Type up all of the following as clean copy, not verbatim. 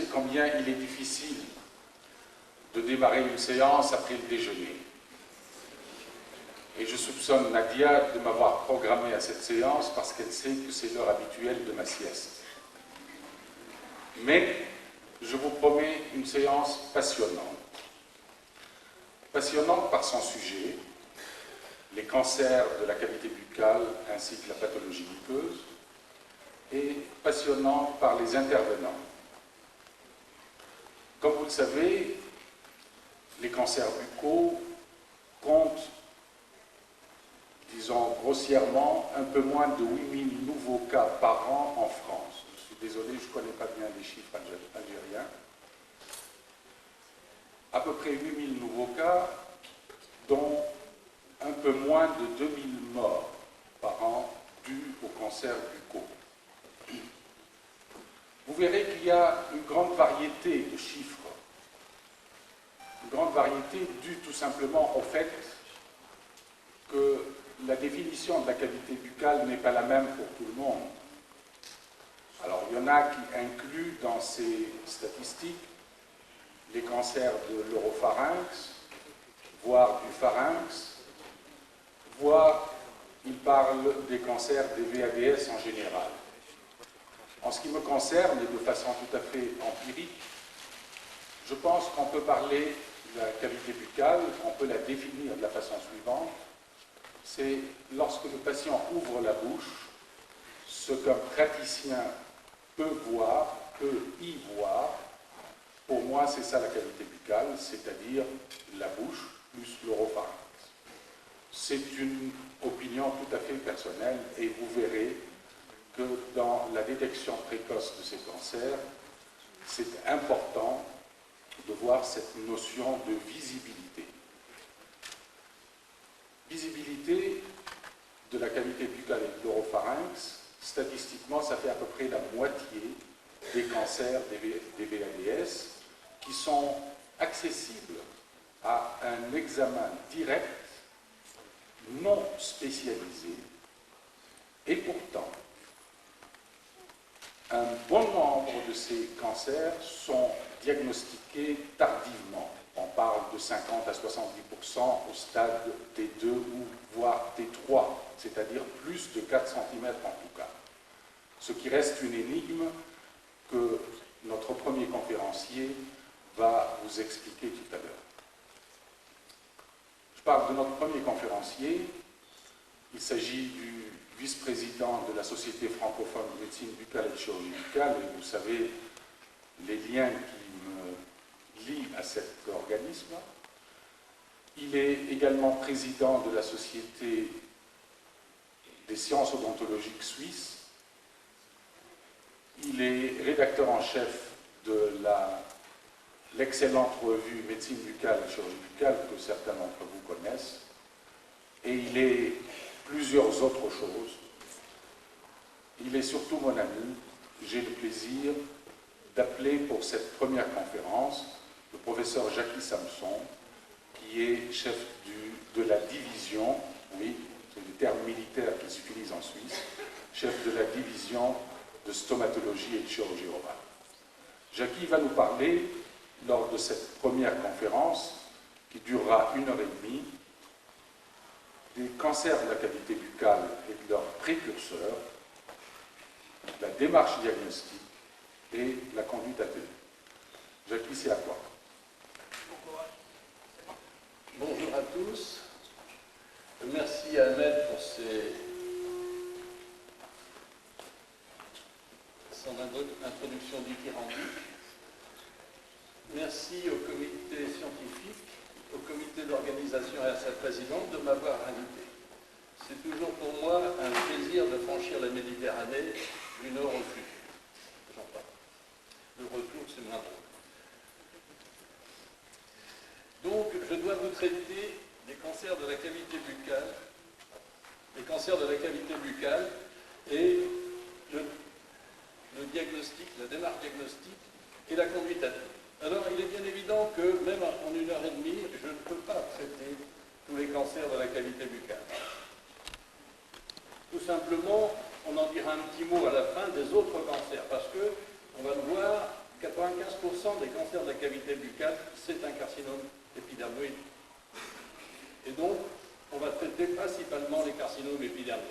sais combien il est difficile de démarrer une séance après le déjeuner. Et je soupçonne Nadia de m'avoir programmé à cette séance parce qu'elle sait que c'est l'heure habituelle de ma sieste. Mais je vous promets une séance passionnante. Passionnante par son sujet, les cancers de la cavité buccale ainsi que la pathologie muqueuse, et passionnante par les intervenants. Comme vous le savez, les cancers buccaux comptent, disons grossièrement, un peu moins de 8000 nouveaux cas par an en France. Je suis désolé, je ne connais pas bien les chiffres algériens. À peu près 8000 nouveaux cas, dont un peu moins de 2000 morts par an dus aux cancers buccaux. Vous verrez qu'il y a une grande variété de chiffres. Une grande variété due tout simplement au fait que la définition de la cavité buccale n'est pas la même pour tout le monde. Alors, il y en a qui incluent dans ces statistiques les cancers de l'oropharynx, voire du pharynx, voire ils parlent des cancers des VADS en général. En ce qui me concerne, et de façon tout à fait empirique, je pense qu'on peut parler de la cavité buccale, on peut la définir de la façon suivante. C'est lorsque le patient ouvre la bouche, ce qu'un praticien peut voir, peut y voir. Pour moi, c'est ça la cavité buccale, c'est-à-dire la bouche plus l'oropharynx. C'est une opinion tout à fait personnelle et vous verrez que dans la détection précoce de ces cancers, c'est important de voir cette notion de visibilité. Visibilité de la cavité buccale et de l'oropharynx, statistiquement, ça fait à peu près la moitié des cancers des VADS qui sont accessibles à un examen direct, non spécialisé, et pourtant, un bon nombre de ces cancers sont diagnostiqués tardivement. On parle de 50 à 70% au stade T2 ou voire T3, c'est-à-dire plus de 4 cm en tout cas. Ce qui reste une énigme que notre premier conférencier va vous expliquer tout à l'heure. Je parle de notre premier conférencier. Il s'agit du vice-président de la Société francophone de médecine buccale et de chirurgie buccale, et vous savez les liens qui me lient à cet organisme. Il est également président de la Société des sciences odontologiques suisses. Il est rédacteur en chef de l'excellente revue Médecine buccale et chirurgie buccale que certains d'entre vous connaissent. Et il est plusieurs autres choses. Il est surtout mon ami. J'ai le plaisir d'appeler pour cette première conférence le professeur Jackie Samson, qui est chef de la division, oui, c'est le terme militaire qui s'utilise en Suisse, chef de la division de stomatologie et de chirurgie orale. Jackie va nous parler, lors de cette première conférence, qui durera 1h30, des cancers de la cavité buccale et de leurs précurseurs, la démarche diagnostique et la conduite à tenir. Jackie, c'est à toi. Bonjour à tous. Merci à Ahmed pour son introduction dithyrambique. Merci au comité scientifique, au comité d'organisation et à sa présidente de m'avoir invité. C'est toujours pour moi un plaisir de franchir la Méditerranée du nord au sud. J'en parle. Le retour, c'est moins drôle. Donc, je dois vous traiter des cancers de la cavité buccale, et le diagnostic, la démarche diagnostique et la conduite à tenir. Alors, il est bien évident que même en 1h30, je ne peux pas traiter tous les cancers de la cavité buccale. Tout simplement, on en dira un petit mot à la fin des autres cancers, parce que, on va le voir, 95% des cancers de la cavité buccale, c'est un carcinome épidermoïde. Et donc, on va traiter principalement les carcinomes épidermoïdes.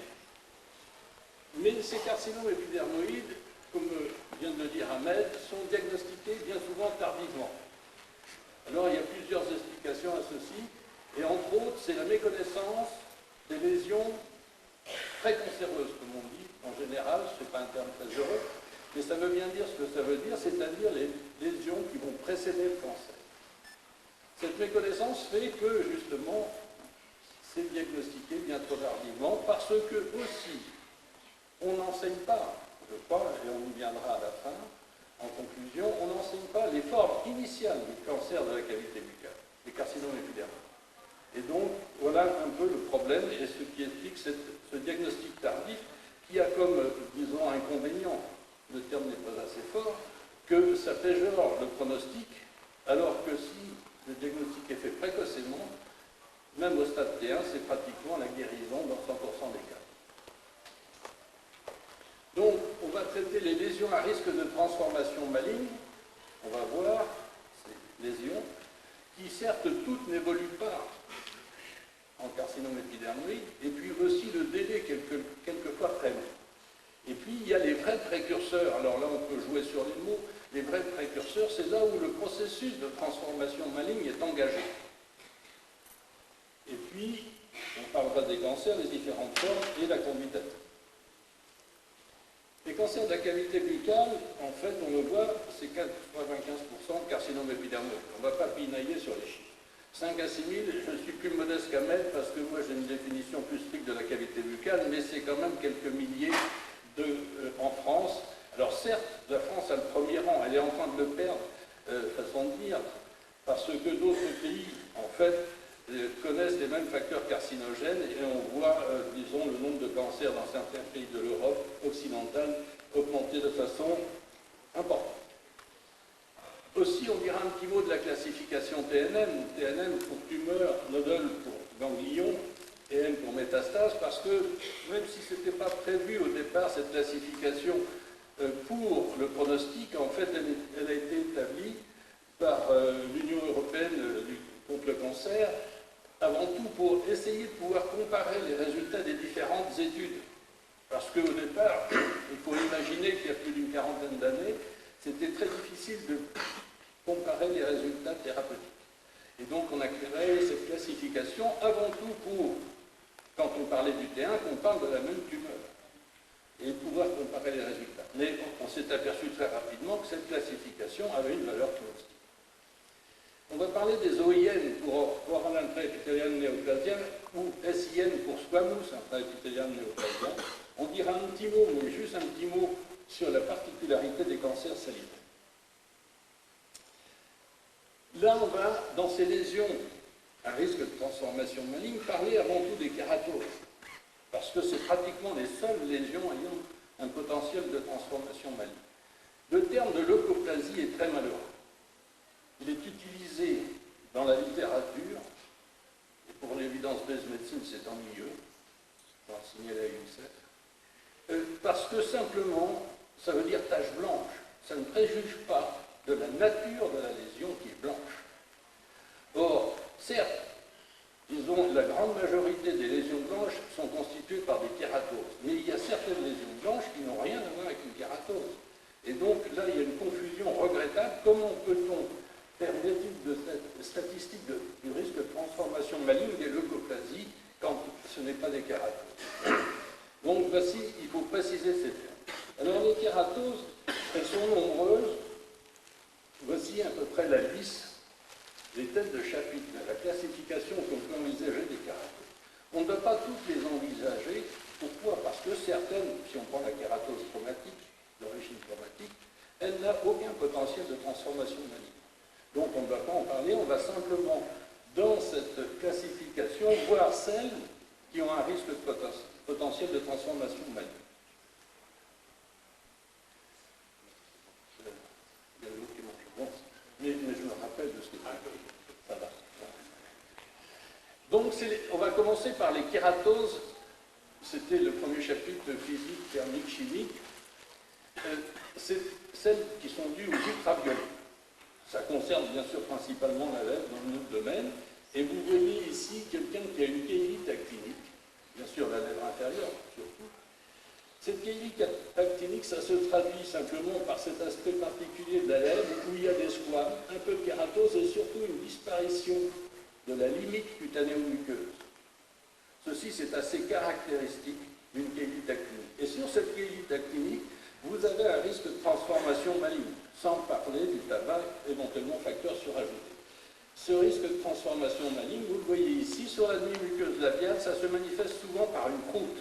Mais ces carcinomes épidermoïdes, comme vient de le dire Ahmed, sont diagnostiqués bien souvent tardivement. Alors, il y a plusieurs explications à ceci, et entre autres, c'est la méconnaissance des lésions précancéreuses, comme on dit, en général, ce n'est pas un terme très heureux, mais ça veut bien dire ce que ça veut dire, c'est-à-dire les lésions qui vont précéder le cancer. Cette méconnaissance fait que, justement, c'est diagnostiqué bien trop tardivement, parce que, aussi, on n'enseigne pas, je crois, et on y viendra à la fin, en conclusion, on n'enseigne pas les formes initiales du cancer de la cavité buccale, les carcinomes épidermoïdes. Et donc, voilà un peu le problème et ce qui explique ce diagnostic tardif qui a comme, disons, inconvénient, le terme n'est pas assez fort, que ça péjore le pronostic, alors que si le diagnostic est fait précocement, même au stade T1, c'est pratiquement la guérison dans 100% des cas. Donc, on va traiter les lésions à risque de transformation maligne, on va voir ces lésions, qui certes toutes n'évoluent pas en carcinome épidermoïde, et puis aussi le délai quelquefois très long. Et puis il y a les vrais précurseurs, alors là on peut jouer sur les mots, les vrais précurseurs, c'est là où le processus de transformation maligne est engagé. Et puis, on parlera des cancers, les différentes formes et la conduite à vie. Les cancers de la cavité buccale, en fait, on le voit, c'est 95% de carcinome épidermoïde. On ne va pas pinailler sur les chiffres. 5 à 6 000, je suis plus modeste qu'Ahmed parce que moi j'ai une définition plus stricte de la cavité buccale, mais c'est quand même quelques milliers en France. Alors certes, la France a le premier rang, elle est en train de le perdre, façon de dire, parce que d'autres pays, en fait, connaissent les mêmes facteurs carcinogènes et on voit, disons, le nombre de cancers dans certains pays de l'Europe occidentale augmenter de façon importante. Aussi, on dira un petit mot de la classification TNM. TNM pour tumeur, nodule pour ganglion, TN pour métastase, parce que même si ce n'était pas prévu au départ, cette classification pour le pronostic, en fait, elle a été établie par l'Union européenne contre le cancer, avant tout pour essayer de pouvoir comparer les résultats des différentes études. Parce qu'au départ, il faut imaginer qu'il y a plus d'une quarantaine d'années, c'était très difficile de comparer les résultats thérapeutiques. Et donc on a créé cette classification avant tout pour, quand on parlait du T1, qu'on parle de la même tumeur et pouvoir comparer les résultats. Mais on s'est aperçu très rapidement que cette classification avait une valeur pronostique. On va parler des OIN pour oral intraépithélial néoplasien ou SIN pour squamous intraépithélial néoplasien. On dira un petit mot, mais juste un petit mot sur la particularité des cancers salivaires. Là, on va, dans ces lésions à risque de transformation maligne, parler avant tout des kératoses, parce que c'est pratiquement les seules lésions ayant un potentiel de transformation maligne. Le terme de leucoplasie est très malheureux. Il est utilisé dans la littérature, et pour l'évidence base médecine, c'est ennuyeux, j'en signalais à UNICEF, parce que simplement, ça veut dire tache blanche. Ça ne préjuge pas de la nature de la lésion qui est blanche. Or, certes, disons, la grande majorité des lésions blanches sont constituées par des kératoses, mais il y a certaines lésions blanches qui n'ont rien à voir avec une kératose. Et donc, là, il y a une confusion regrettable. Comment peut-on faire une étude de statistique du risque de transformation maligne des leucoplasies quand ce n'est pas des kératoses? Donc, voici, il faut préciser ces termes. Alors, les kératoses, elles sont nombreuses. Voici à peu près la liste des têtes de chapitre, la classification qu'on peut envisager des kératoses. On ne doit pas toutes les envisager. Pourquoi? Parce que certaines, si on prend la kératose traumatique, d'origine traumatique, elle n'a aucun potentiel de transformation maligne. Donc on ne va pas en parler, on va simplement, dans cette classification, voir celles qui ont un risque de potentiel de transformation maligne. Il y a l'autre qui mange. Bon, mais je me rappelle de ce que ça va. Donc on va commencer par les kératoses. C'était le premier chapitre de physique, thermique, chimique. c'est celles qui sont dues aux ultraviolets. Ça concerne bien sûr principalement la lèvre dans notre domaine. Et vous voyez ici quelqu'un qui a une kéylite actinique, bien sûr la lèvre inférieure surtout. Cette kéylite actinique, ça se traduit simplement par cet aspect particulier de la lèvre où il y a des squames, un peu de kératose et surtout une disparition de la limite cutanéo-muqueuse. Ceci, c'est assez caractéristique d'une kéylite actinique. Et sur cette kéylite actinique, vous avez un risque de transformation maligne, sans parler du tabac, éventuellement facteur surajouté. Ce risque de transformation maligne, vous le voyez ici, sur la demi-muqueuse labiale, ça se manifeste souvent par une croûte.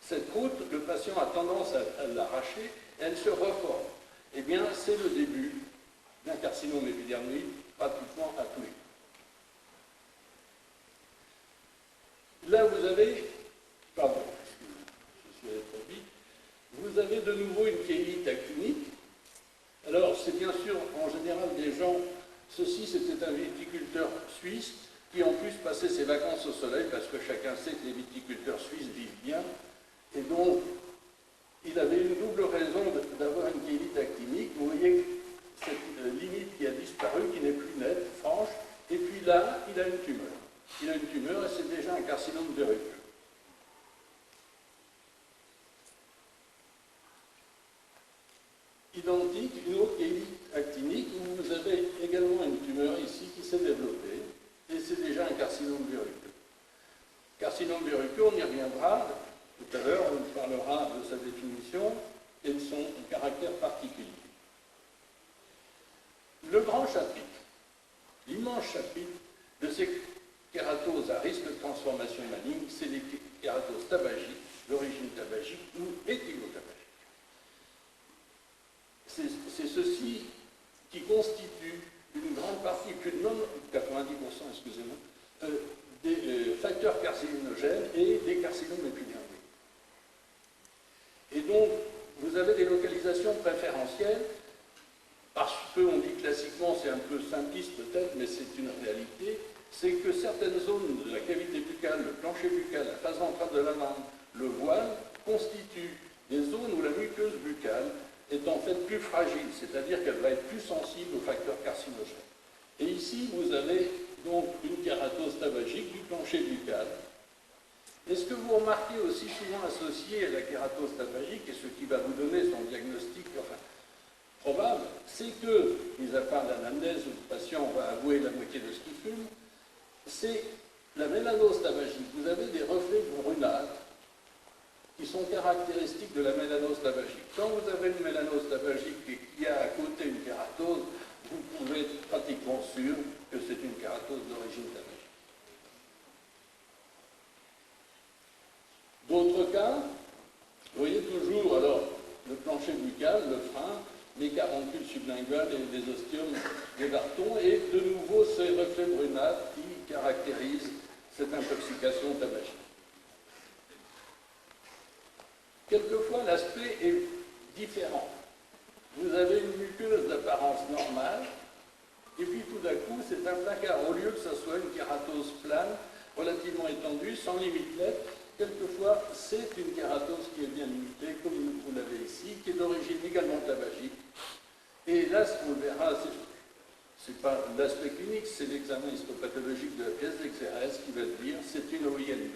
Cette croûte, le patient a tendance à l'arracher, elle se reforme. Eh bien, c'est le début d'un carcinome épidermoïde, pratiquement à tous les coups. Là, vous avez, pardon, je suis allé trop vite, vous avez de nouveau une kéylite actinique. Alors, c'est bien sûr, en général, des gens, ceci c'était un viticulteur suisse qui en plus passait ses vacances au soleil, parce que chacun sait que les viticulteurs suisses vivent bien, et donc, il avait une double raison d'avoir une kéylite actinique. Vous voyez cette limite qui a disparu, qui n'est plus nette, franche, et puis là, il a une tumeur. Il a une tumeur et c'est déjà un carcinome verruqueux. Identique, une autre kéylite actinique où vous avez également une tumeur ici qui s'est développée et c'est déjà un carcinome verruqueux. Carcinome verruqueux, on y reviendra tout à l'heure, on parlera de sa définition et de son caractère particulier. Le grand chapitre, l'immense chapitre de ces kératoses à risque de transformation maligne, c'est les kératoses tabagiques, d'origine tabagique ou éthylotabagique. C'est ceci qui constitue une grande partie, plus de 90%, excusez-moi, des facteurs carcinogènes et des carcinomes épidermiques. Et donc, vous avez des localisations préférentielles, parce qu'on dit classiquement, c'est un peu simpliste peut-être, mais c'est une réalité, c'est que certaines zones de la cavité buccale, le plancher buccal, la face ventrale de la langue, le voile, constituent des zones où la muqueuse buccale est en fait plus fragile, c'est-à-dire qu'elle va être plus sensible aux facteurs carcinogènes. Et ici, vous avez donc une kératose tabagique du plancher buccal. Et ce que vous remarquez aussi souvent associé à la kératose tabagique, et ce qui va vous donner son diagnostic probable, c'est que, mis à part l'anamnèse où le patient va avouer la moitié de ce qu'il fume, c'est la mélanose tabagique. Vous avez des reflets brunâtres qui sont caractéristiques de la mélanose tabagique. Quand vous avez une mélanose tabagique et qu'il y a à côté une kératose, vous pouvez être pratiquement sûr que c'est une kératose d'origine tabagique. D'autres cas, vous voyez toujours alors le plancher buccal, le frein, les caroncules sublinguales et les ostiums des bartons, et de nouveau ces reflets brunâtres qui caractérisent cette intoxication tabagique. Quelquefois, l'aspect est différent. Vous avez une muqueuse d'apparence normale, et puis tout d'un coup, c'est un placard. Au lieu que ce soit une kératose plane, relativement étendue, sans limite nette, quelquefois, c'est une kératose qui est bien limitée, comme vous l'avez ici, qui est d'origine également tabagique. Et là, ce qu'on verra, c'est pas l'aspect clinique, c'est l'examen histopathologique de la pièce d'XRS qui va le dire, c'est une OIL2.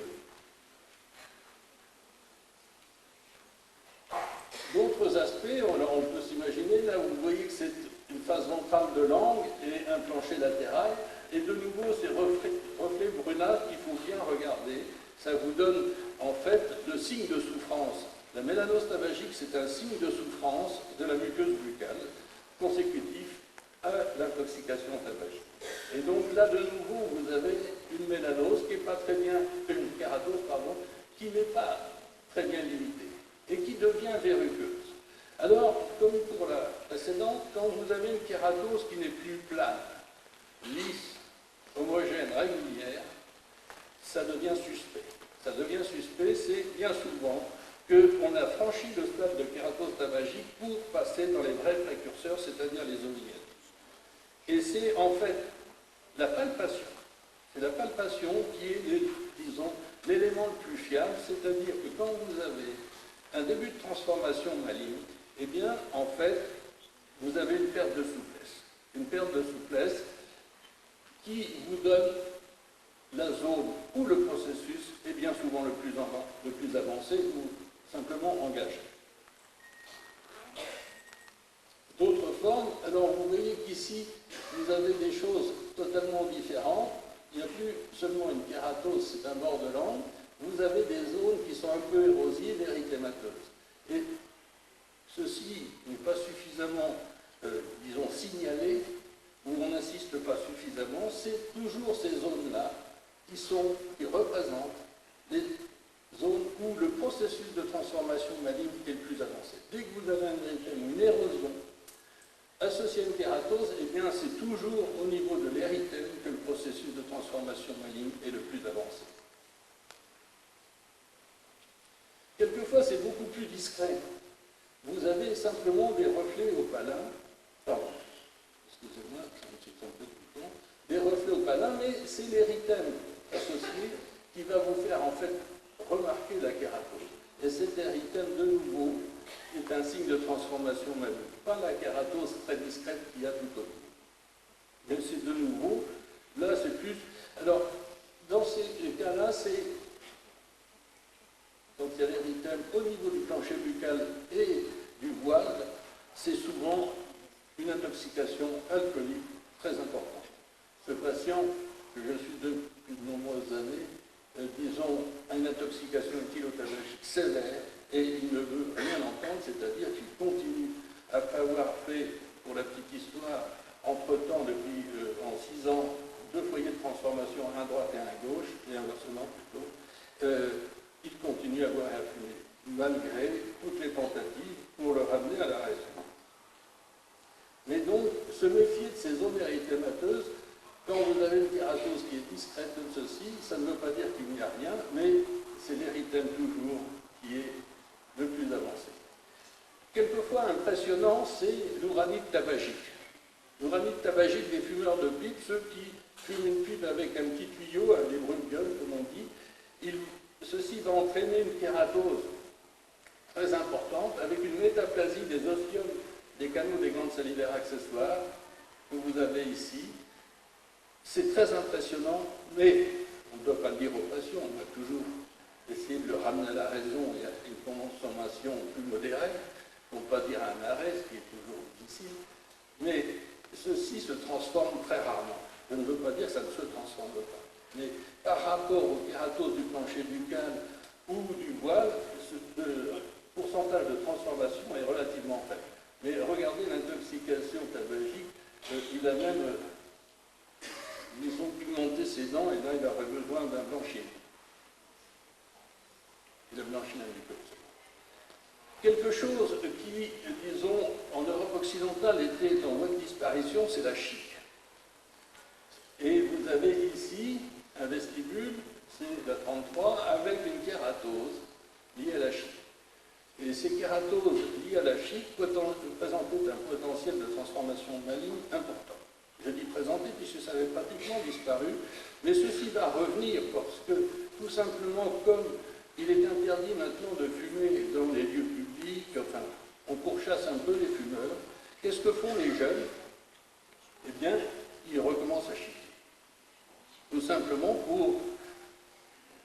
D'autres aspects, on peut s'imaginer, là où vous voyez que c'est une face ventrale de langue et un plancher latéral, et de nouveau ces reflets brunâtres qu'il faut bien regarder. Ça vous donne en fait le signe de souffrance. La mélanose tabagique, c'est un signe de souffrance de la muqueuse buccale consécutif à l'intoxication tabagique. Et donc là, de nouveau, vous avez une mélanose qui n'est pas très bien, une kératose, pardon, qui n'est pas très bien limitée et qui devient verruqueuse. Alors, comme pour la précédente, quand vous avez une kératose qui n'est plus plane, lisse, homogène, régulière, ça devient suspect. Ça devient suspect, c'est bien souvent qu'on a franchi le stade de kératose tabagique pour passer dans les vrais précurseurs, c'est-à-dire les OIL. Et c'est en fait la palpation. C'est la palpation qui est, disons, l'élément le plus fiable, c'est-à-dire que quand vous avez un début de transformation maligne, eh bien, en fait, vous avez une perte de souplesse. Une perte de souplesse qui vous donne la zone où le processus est bien souvent le plus avancé ou simplement engagé. D'autres formes, alors vous voyez qu'ici, vous avez des choses totalement différentes. Il n'y a plus seulement une kératose, c'est un bord de langue. Vous avez des zones qui sont un peu érosives, érythémateuses. Et ceci n'est pas suffisamment, disons, signalé, ou on n'insiste pas suffisamment. C'est toujours ces zones-là qui représentent les zones où le processus de transformation maligne est le plus avancé. Dès que vous avez une érosion associée à une kératose, eh bien c'est toujours au niveau de l'érythème que le processus de transformation maligne est le plus avancé. Quelquefois, c'est beaucoup plus discret. Vous avez simplement des reflets opalins, pardon, excusez-moi, ça me tire un peu tout le temps, des reflets opalins, mais c'est l'érythème associé qui va vous faire en fait remarquer la kératose. Et cet érythème, de nouveau, est un signe de transformation maligne. Pas la kératose très discrète qu'il y a tout autour. Mais c'est de nouveau, là c'est plus... Alors, dans ces cas-là, c'est... Quand il y a l'érythème au niveau du plancher buccal et du voile, c'est souvent une intoxication alcoolique très importante. Ce patient, que je suis depuis de nombreuses années, disons, a une intoxication éthylotabagique sévère et il ne veut rien entendre, c'est-à-dire qu'il continue, après avoir fait, pour la petite histoire, entre-temps, depuis en 6 ans, 2 foyers de transformation, un à droite et un à gauche, et inversement plutôt, il continue à boire et à fumer, malgré toutes les tentatives pour le ramener à la raison. Mais donc, se méfier de ces zones érythémateuses, quand vous avez une kératose qui est discrète comme ceci, ça ne veut pas dire qu'il n'y a rien, mais c'est l'érythème toujours qui est le plus avancé. Quelquefois impressionnant, c'est l'uranite tabagique. L'uranite tabagique des fumeurs de pipe, ceux qui fument une pipe avec un petit tuyau, des brûle-gueules comme on dit, ceci va entraîner une kératose très importante avec une métaplasie des ostiomes des canaux des glandes salivaires accessoires que vous avez ici. C'est très impressionnant, mais on ne doit pas le dire aux patients, on va toujours essayer de le ramener à la raison et à une consommation plus modérée, pour ne pas dire à un arrêt, ce qui est toujours difficile. Mais ceci se transforme très rarement. Je ne veux pas dire que ça ne se transforme pas. Mais par rapport aux kératoses du plancher buccal ou du voile, le pourcentage de transformation est relativement faible. Mais regardez l'intoxication tabagique, il a même, ils ont pigmenté ses dents et là il aurait besoin d'un blanchiment. Il a blanchi la muqueuse. Quelque chose qui, disons, en Europe occidentale était en voie de disparition, c'est la chique. Et vous avez ici un vestibule, c'est la 33, avec une kératose liée à la chique. Et ces kératoses liées à la chique présentaient un potentiel de transformation maligne important. Je dis présenter puisque ça avait pratiquement disparu, mais ceci va revenir parce que, tout simplement, comme il est interdit maintenant de fumer dans les lieux publics, enfin, on pourchasse un peu les fumeurs, qu'est-ce que font les jeunes? Eh bien, ils recommencent à chiquer. Tout simplement pour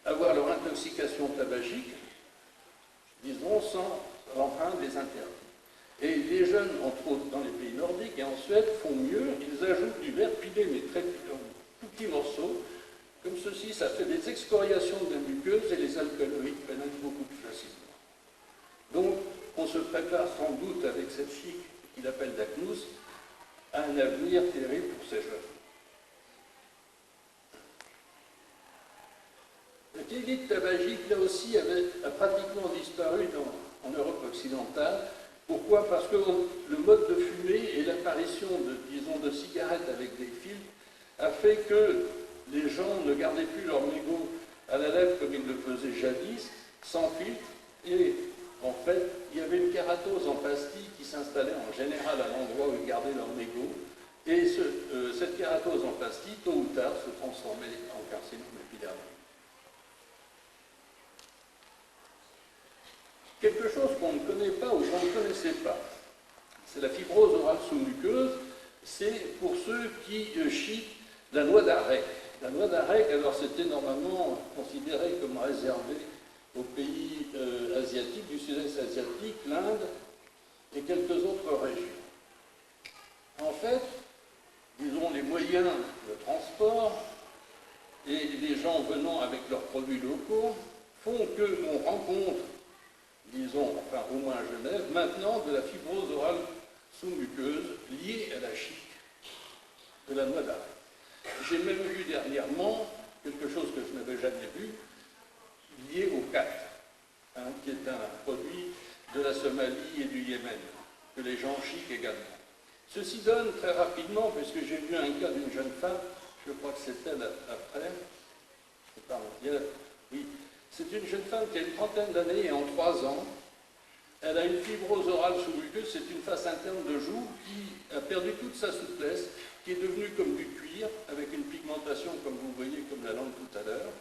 avoir leur intoxication tabagique, disons, sans enfreindre les interdits. Et les jeunes, entre autres dans les pays nordiques et en Suède, font mieux, ils ajoutent du verre pilé, mais très tout petits morceaux, comme ceci, ça fait des excoriations de la muqueuse et les alcaloïdes pénètrent beaucoup plus facilement. Donc, on se prépare sans doute avec cette chic qu'il appelle d'Agnus à un avenir terrible pour ces jeunes. Le kéylite tabagique, là aussi, a pratiquement disparu en Europe occidentale. Pourquoi? Parce que le mode de fumée et l'apparition de cigarettes avec des filtres a fait que les gens ne gardaient plus leur mégot à la lèvre comme ils le faisaient jadis, sans filtre, et en fait, il y avait une kératose en pastille qui s'installait en général à l'endroit où ils gardaient leur mégot, et cette kératose en pastille, tôt ou tard, se transformait en carcinome épidermique. quelque chose qu'on ne connaît pas ou qu'on ne connaissait pas. C'est la fibrose orale sous-muqueuse. C'est pour ceux qui chient la noix d'arec. La noix d'arec, alors c'était normalement considéré comme réservé aux pays asiatiques, du sud-est asiatique, l'Inde et quelques autres régions. En fait, disons, les moyens de transport et les gens venant avec leurs produits locaux font qu'on rencontre, disons, enfin au moins à Genève, maintenant de la fibrose orale sous-muqueuse liée à la chique de la noix d'arec. J'ai même vu dernièrement quelque chose que je n'avais jamais vu, lié au cat, qui est un produit de la Somalie et du Yémen, que les gens chiquent également. Ceci donne très rapidement, puisque j'ai vu un cas d'une jeune femme, je crois que c'est elle après, oui, c'est une jeune femme qui a une trentaine d'années et en 3 ans, elle a une fibrose orale sous-muqueuse, c'est une face interne de joue qui a perdu toute sa souplesse, qui est devenue comme du cuir, avec une pigmentation, comme vous voyez, comme la langue tout à l'heure.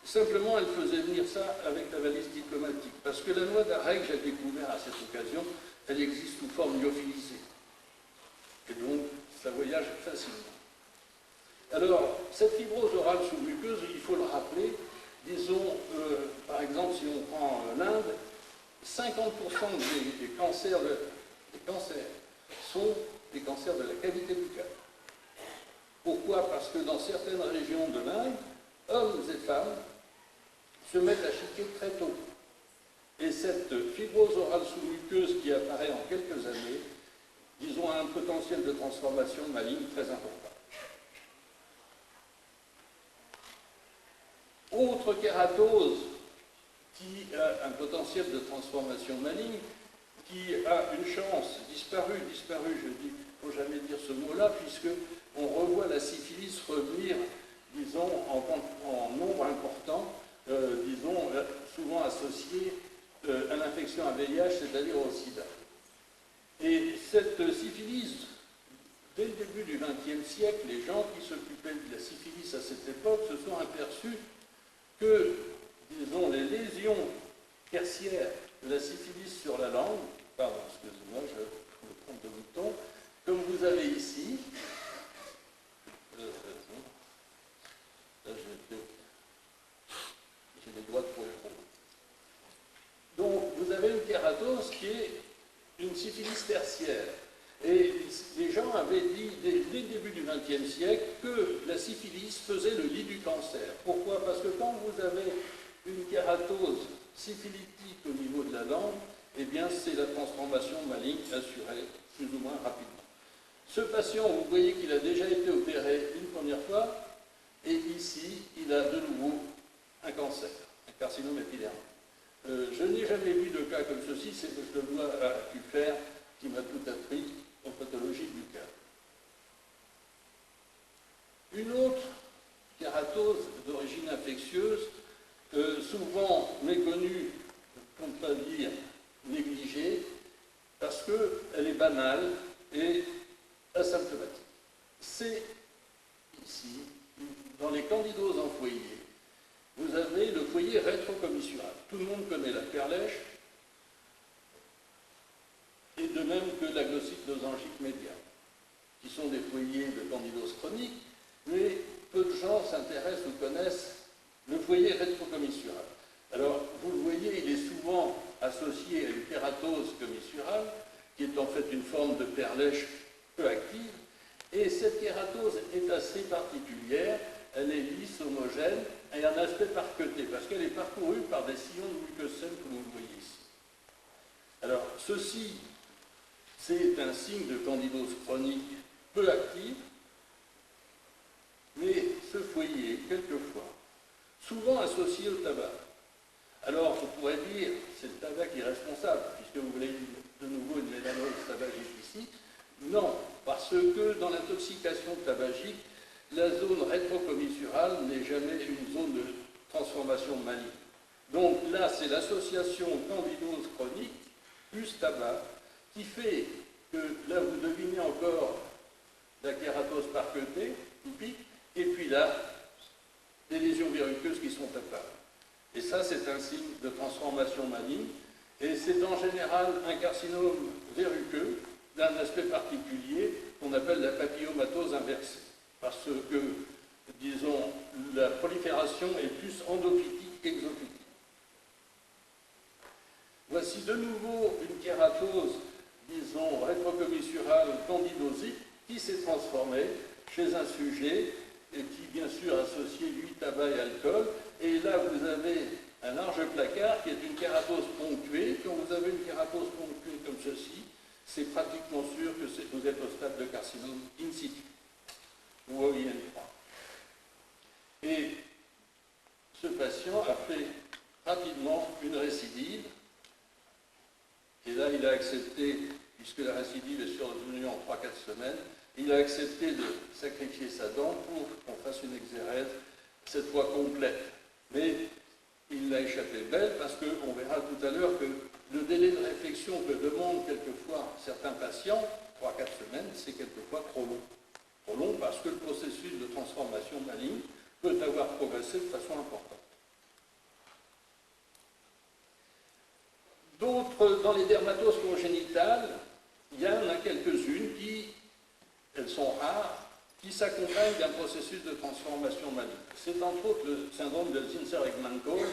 Simplement, elle faisait venir ça avec la valise diplomatique, parce que la noix d'arec, j'ai découvert à cette occasion, elle existe sous forme lyophilisée. Et donc, ça voyage facilement. Alors, cette fibrose orale sous-muqueuse, il faut le rappeler, disons, par exemple, si on prend l'Inde, 50% des cancers sont des cancers de la cavité buccale. Pourquoi? Parce que dans certaines régions de l'Inde, hommes et femmes se mettent à chiquer très tôt. Et cette fibrose orale sous-muqueuse qui apparaît en quelques années, disons, a un potentiel de transformation maligne très important. Autre kératose qui a un potentiel de transformation maligne, qui a une chance, disparue, je dis, il ne faut jamais dire ce mot-là, puisque on revoit la syphilis revenir, disons, en nombre important, disons, souvent associée à l'infection à VIH, c'est-à-dire au sida. Et cette syphilis, dès le début du XXe siècle, les gens qui s'occupaient de la syphilis à cette époque se sont aperçus que, disons, les lésions tertiaires de la syphilis sur la langue, pardon, excusez-moi, je me trompe de bouton, comme vous avez ici, là j'ai les doigts trop gros. Donc, vous avez une kératose qui est une syphilis tertiaire. Et les gens avaient dit, dès le début du XXe siècle, que la syphilis faisait le lit du cancer. Pourquoi? Parce que quand vous avez une kératose syphilitique au niveau de la langue, eh bien, c'est la transformation maligne assurée plus ou moins rapidement. Ce patient, vous voyez qu'il a déjà été opéré une première fois, et ici, il a de nouveau un cancer, un carcinome épidermique. Je n'ai jamais vu de cas comme ceci, c'est que je le dois à Kupfer, qui m'a tout appris en pathologie buccale. Une autre kératose d'origine infectieuse, souvent méconnue, pour ne pas dire négligée, parce qu'elle est banale et asymptomatique. C'est ici, dans les candidoses en foyer, vous avez le foyer rétrocommissural. Tout le monde connaît la perlèche, et de même que la glossite losangique médiane, qui sont des foyers de candidose chronique, mais peu de gens s'intéressent ou connaissent le foyer rétrocommissural. Alors, vous le voyez, il est souvent associé à une kératose commissurale, qui est en fait une forme de perlèche peu active, et cette kératose est assez particulière, elle est lisse, homogène, et a un aspect parqueté, parce qu'elle est parcourue par des sillons de muqueuses saines, comme vous le voyez ici. Alors, ceci, c'est un signe de candidose chronique peu active, mais ce foyer, quelquefois, souvent associé au tabac. Alors, on pourrait dire, c'est le tabac qui est responsable, puisque vous voulez de nouveau une mélanose tabagique ici. Non, parce que dans l'intoxication tabagique, la zone rétrocommissurale n'est jamais une zone de transformation maligne. Donc là, c'est l'association candidose chronique plus tabac qui fait que, là, vous devinez encore la kératose parquetée, typique, et puis là, des lésions verruqueuses qui sont apparues. Et ça, c'est un signe de transformation maligne. Et c'est en général un carcinome verruqueux d'un aspect particulier qu'on appelle la papillomatose inversée. Parce que, disons, la prolifération est plus endophytique qu'exophytique. Voici de nouveau une kératose, disons, rétrocommissurale candidosique qui s'est transformée chez un sujet et qui, bien sûr, associait lui tabac et alcool. Et là, vous avez un large placard qui est une kératose ponctuée. Quand vous avez une kératose ponctuée comme ceci, c'est pratiquement sûr que vous êtes au stade de carcinome in situ, ou OIN3. Et ce patient a fait rapidement une récidive. Et là, il a accepté, puisque la récidive est survenue en 3-4 semaines, il a accepté de sacrifier sa dent pour qu'on fasse une exérèse, cette fois complète. Mais il l'a échappé belle parce qu'on verra tout à l'heure que le délai de réflexion que demandent quelquefois certains patients, 3-4 semaines, c'est quelquefois trop long. Trop long parce que le processus de transformation maligne peut avoir progressé de façon importante. D'autres, dans les dermatoses congénitales, il y en a quelques-unes qui, elles sont rares, qui s'accompagnent d'un processus de transformation maligne. C'est entre autres le syndrome de Zinsser-Eggman-Kohl,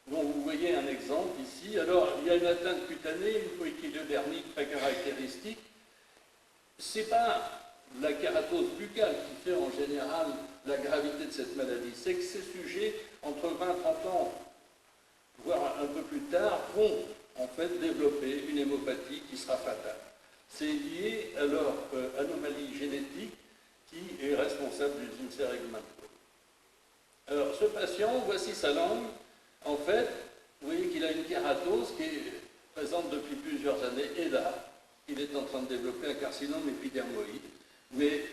dont vous voyez un exemple ici. Alors, il y a une atteinte cutanée, une poïkiliodermie très caractéristique. Ce n'est pas la kératose buccale qui fait en général la gravité de cette maladie, c'est que ces sujets, entre 20 et 30 ans, voire un peu plus tard, vont en fait développer une hémopathie qui sera fatale. C'est lié à leur anomalie génétique qui est responsable du Zinsser-Eggman-Kohl. Alors, ce patient, voici sa langue. En fait, vous voyez qu'il a une kératose qui est présente depuis plusieurs années, et là, il est en train de développer un carcinome épidermoïde. Mais,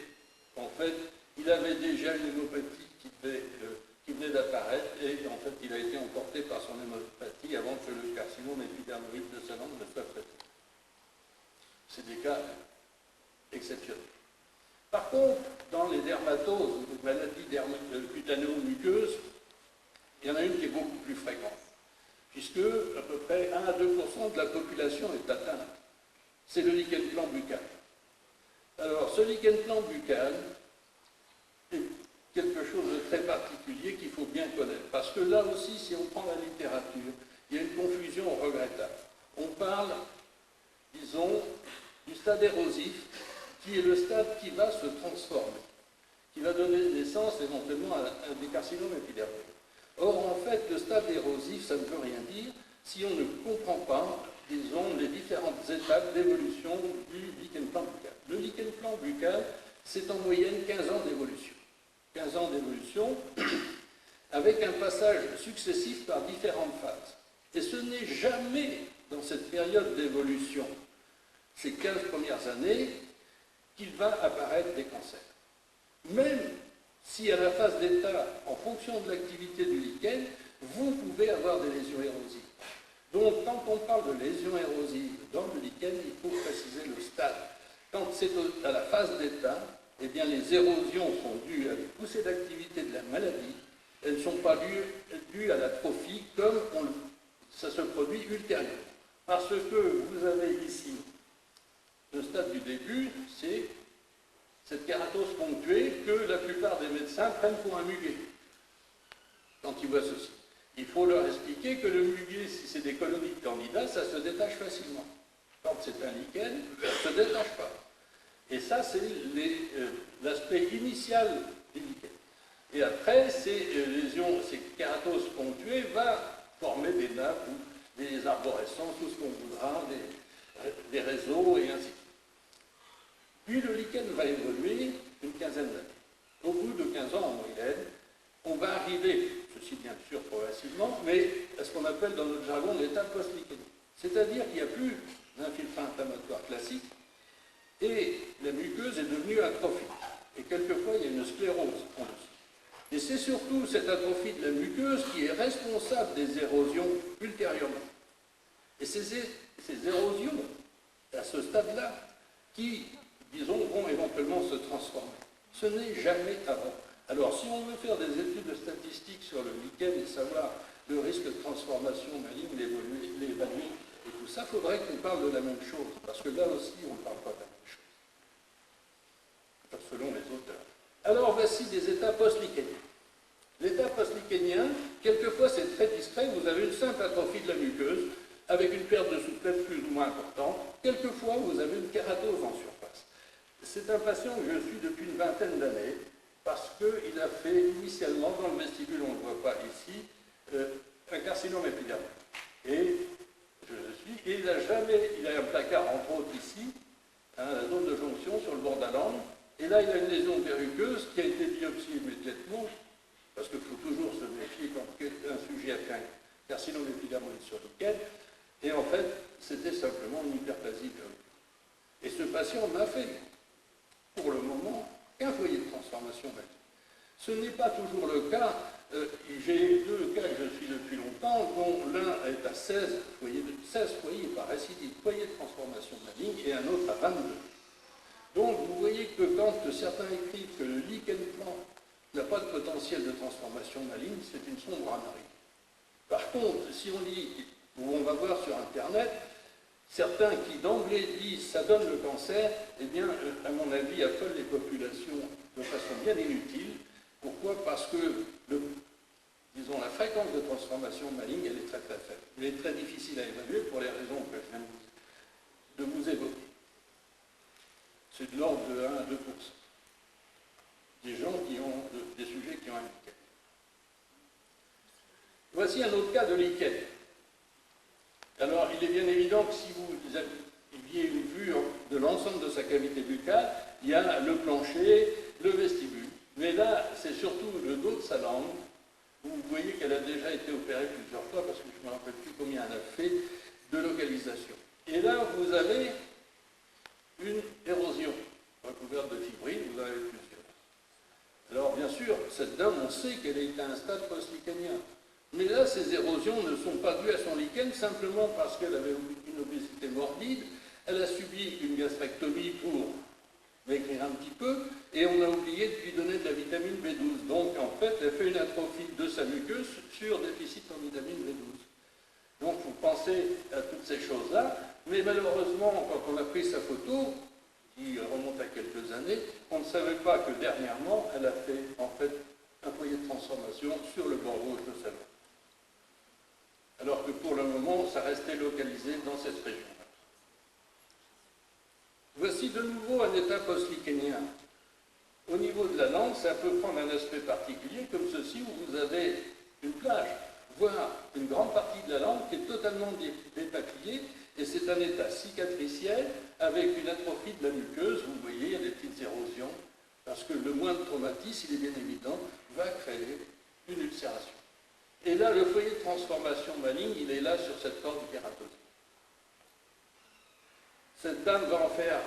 en fait, il avait déjà une hémopathie qui venait d'apparaître, et en fait, il a été emporté par son hémopathie avant que le carcinome épidermoïde de sa langue ne soit traité. C'est des cas exceptionnels. Par contre, dans les dermatoses, les maladies cutanéo-muqueuses, il y en a une qui est beaucoup plus fréquente, puisque à peu près 1 à 2% de la population est atteinte. C'est le lichen plan buccal. Alors, ce lichen plan buccal est quelque chose de très particulier qu'il faut bien connaître, parce que là aussi, si on prend la littérature, il y a une confusion regrettable. On parle, disons, du stade érosif, qui est le stade qui va se transformer, qui va donner naissance éventuellement à des carcinomes épidermiques. Or, en fait, le stade érosif, ça ne veut rien dire si on ne comprend pas, disons, les différentes étapes d'évolution du lichen plan buccal. Le lichen plan buccal, c'est en moyenne 15 ans d'évolution. 15 ans d'évolution, avec un passage successif par différentes phases. Et ce n'est jamais dans cette période d'évolution, ces 15 premières années, qu'il va apparaître des cancers. Même si à la phase d'état, en fonction de l'activité du lichen, vous pouvez avoir des lésions érosives. Donc, quand on parle de lésions érosives dans le lichen, il faut préciser le stade. Quand c'est à la phase d'état, eh bien, les érosions sont dues à des poussées d'activité de la maladie. Elles ne sont pas dues à l'atrophie comme ça se produit ultérieurement. Parce que vous avez ici le stade du début, c'est cette kératose ponctuée que la plupart des médecins prennent pour un muguet quand ils voient ceci. Il faut leur expliquer que le muguet, si c'est des colonies de candidats, ça se détache facilement. Quand c'est un lichen, ça ne se détache pas. Et ça, c'est l'aspect initial du lichen. Et après, ces lésions, ces kératoses ponctuées vont former des nappes ou des arborescences, tout ce qu'on voudra, des réseaux et ainsi de suite. Puis le lichen va évoluer une quinzaine d'années. Au bout de 15 ans en moyenne, on va arriver, ceci bien sûr progressivement, mais à ce qu'on appelle dans notre jargon l'état post-lichenique. C'est-à-dire qu'il n'y a plus d'infiltrats inflammatoires classiques et la muqueuse est devenue atrophique. Et quelquefois, il y a une sclérose en dessous. Et c'est surtout cette atrophie de la muqueuse qui est responsable des érosions ultérieurement. Et ces érosions, à ce stade-là, qui, disons, vont éventuellement se transformer. Ce n'est jamais avant. Alors, si on veut faire des études statistiques sur le lichen et savoir le risque de transformation maligne, l'évaluer et tout ça, il faudrait qu'on parle de la même chose, parce que là aussi, on ne parle pas de la même chose, selon les auteurs. Alors, voici des états post-lichéniens. L'état post-lichénien, quelquefois c'est très discret, vous avez une simple atrophie de la muqueuse, avec une perte de souplesse plus ou moins importante. Quelquefois, vous avez une kératose en surface. C'est un patient que je suis depuis une vingtaine d'années, parce qu'il a fait initialement, dans le vestibule, on ne le voit pas ici, un carcinome épidermal. Et il a un placard, entre autres ici, la zone de jonction sur le bord de la langue, et là il a une lésion verruqueuse qui a été biopsiée immédiatement, parce qu'il faut toujours se méfier quand un sujet a fait un carcinome épidermal sur lichen, et en fait, c'était simplement une hyperplasie verruqueuse. Et ce patient n'a fait, pour le moment, qu'un foyer de transformation maligne. Ce n'est pas toujours le cas. J'ai deux cas que je suis depuis longtemps, dont l'un est à 16 foyers par récidive, foyer de transformation maligne, et un autre à 22. Donc, vous voyez que quand certains écrivent que le lichen plan n'a pas de potentiel de transformation maligne, c'est une sombre ânerie. Par contre, si on lit, ou on va voir sur Internet, certains qui d'emblée disent ça donne le cancer, eh bien, à mon avis, affolent les populations de façon bien inutile. Pourquoi? Parce que, disons, la fréquence de transformation maligne, elle est très très faible. Elle est très difficile à évaluer pour les raisons que je viens de vous évoquer. C'est de l'ordre de 1 à 2%. Des gens qui ont, des sujets qui ont un lichen. Voici un autre cas de lichen. Alors, il est bien évident que si vous aviez une vue de l'ensemble de sa cavité buccale, il y a le plancher, le vestibule. Mais là, c'est surtout le dos de sa langue, où vous voyez qu'elle a déjà été opérée plusieurs fois, parce que je ne me rappelle plus combien elle a fait de localisation. Et là, vous avez une érosion recouverte de fibrine, vous en avez plusieurs. Alors, bien sûr, cette dame, on sait qu'elle est à un stade post-lichénien. Mais là, ces érosions ne sont pas dues à son lichen, simplement parce qu'elle avait une obésité morbide, elle a subi une gastrectomie pour maigrir un petit peu, et on a oublié de lui donner de la vitamine B12. Donc, en fait, elle fait une atrophie de sa muqueuse sur déficit en vitamine B12. Donc, vous pensez à toutes ces choses-là, mais malheureusement, quand on a pris sa photo, qui remonte à quelques années, on ne savait pas que dernièrement, elle a fait, en fait, un foyer de transformation sur le bord gauche de sa langue. Alors que pour le moment, ça restait localisé dans cette région. Voici de nouveau un état post-lichénien. Au niveau de la langue, ça peut prendre un aspect particulier, comme ceci, où vous avez une plage, voire une grande partie de la langue qui est totalement dépapillée, et c'est un état cicatriciel avec une atrophie de la muqueuse. Vous voyez, il y a des petites érosions, parce que le moindre traumatisme, il est bien évident, va créer une ulcération. Et là, le foyer de transformation maligne, il est là sur cette corde kératosée. Cette dame va en faire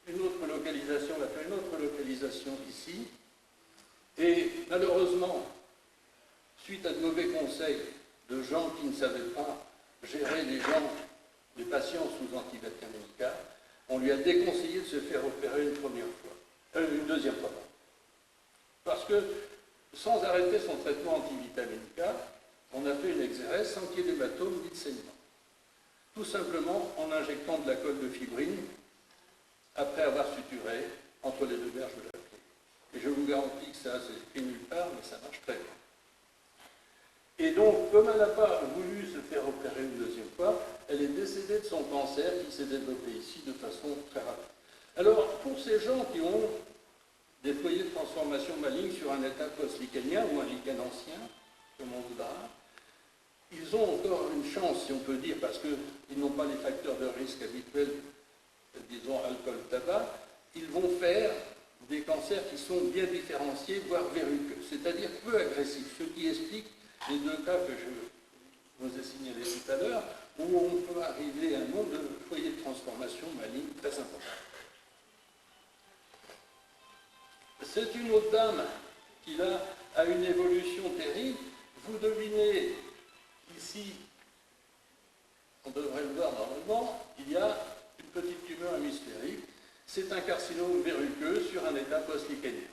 une autre localisation, elle a fait une autre localisation ici. Et malheureusement, suite à de mauvais conseils de gens qui ne savaient pas gérer les patients sous antivitaminique, on lui a déconseillé de se faire opérer une deuxième fois. Parce que, sans arrêter son traitement antivitaminique K, on a fait une exérèse sans qu'il y ait d'hématome ni de saignement. Tout simplement en injectant de la colle de fibrine après avoir suturé entre les deux berges de la plaie. Et je vous garantis que ça, c'est écrit nulle part, mais ça marche très bien. Et donc, comme elle n'a pas voulu se faire opérer une deuxième fois, elle est décédée de son cancer qui s'est développé ici de façon très rapide. Alors, pour ces gens qui ont des foyers de transformation maligne sur un état post-lichénien ou un lichen ancien, comme on voudra, ils ont encore une chance, si on peut dire, parce qu'ils n'ont pas les facteurs de risque habituels, disons alcool, tabac, ils vont faire des cancers qui sont bien différenciés, voire verruqueux, c'est-à-dire peu agressifs, ce qui explique les deux cas que je vous ai signalés tout à l'heure, où on peut arriver à un nombre de foyers de transformation maligne très important. C'est une autre dame qui là a une évolution terrible. Vous devinez, ici, on devrait le voir normalement, il y a une petite tumeur hémistérique. C'est un carcinome verruqueux sur un état post-lichénien.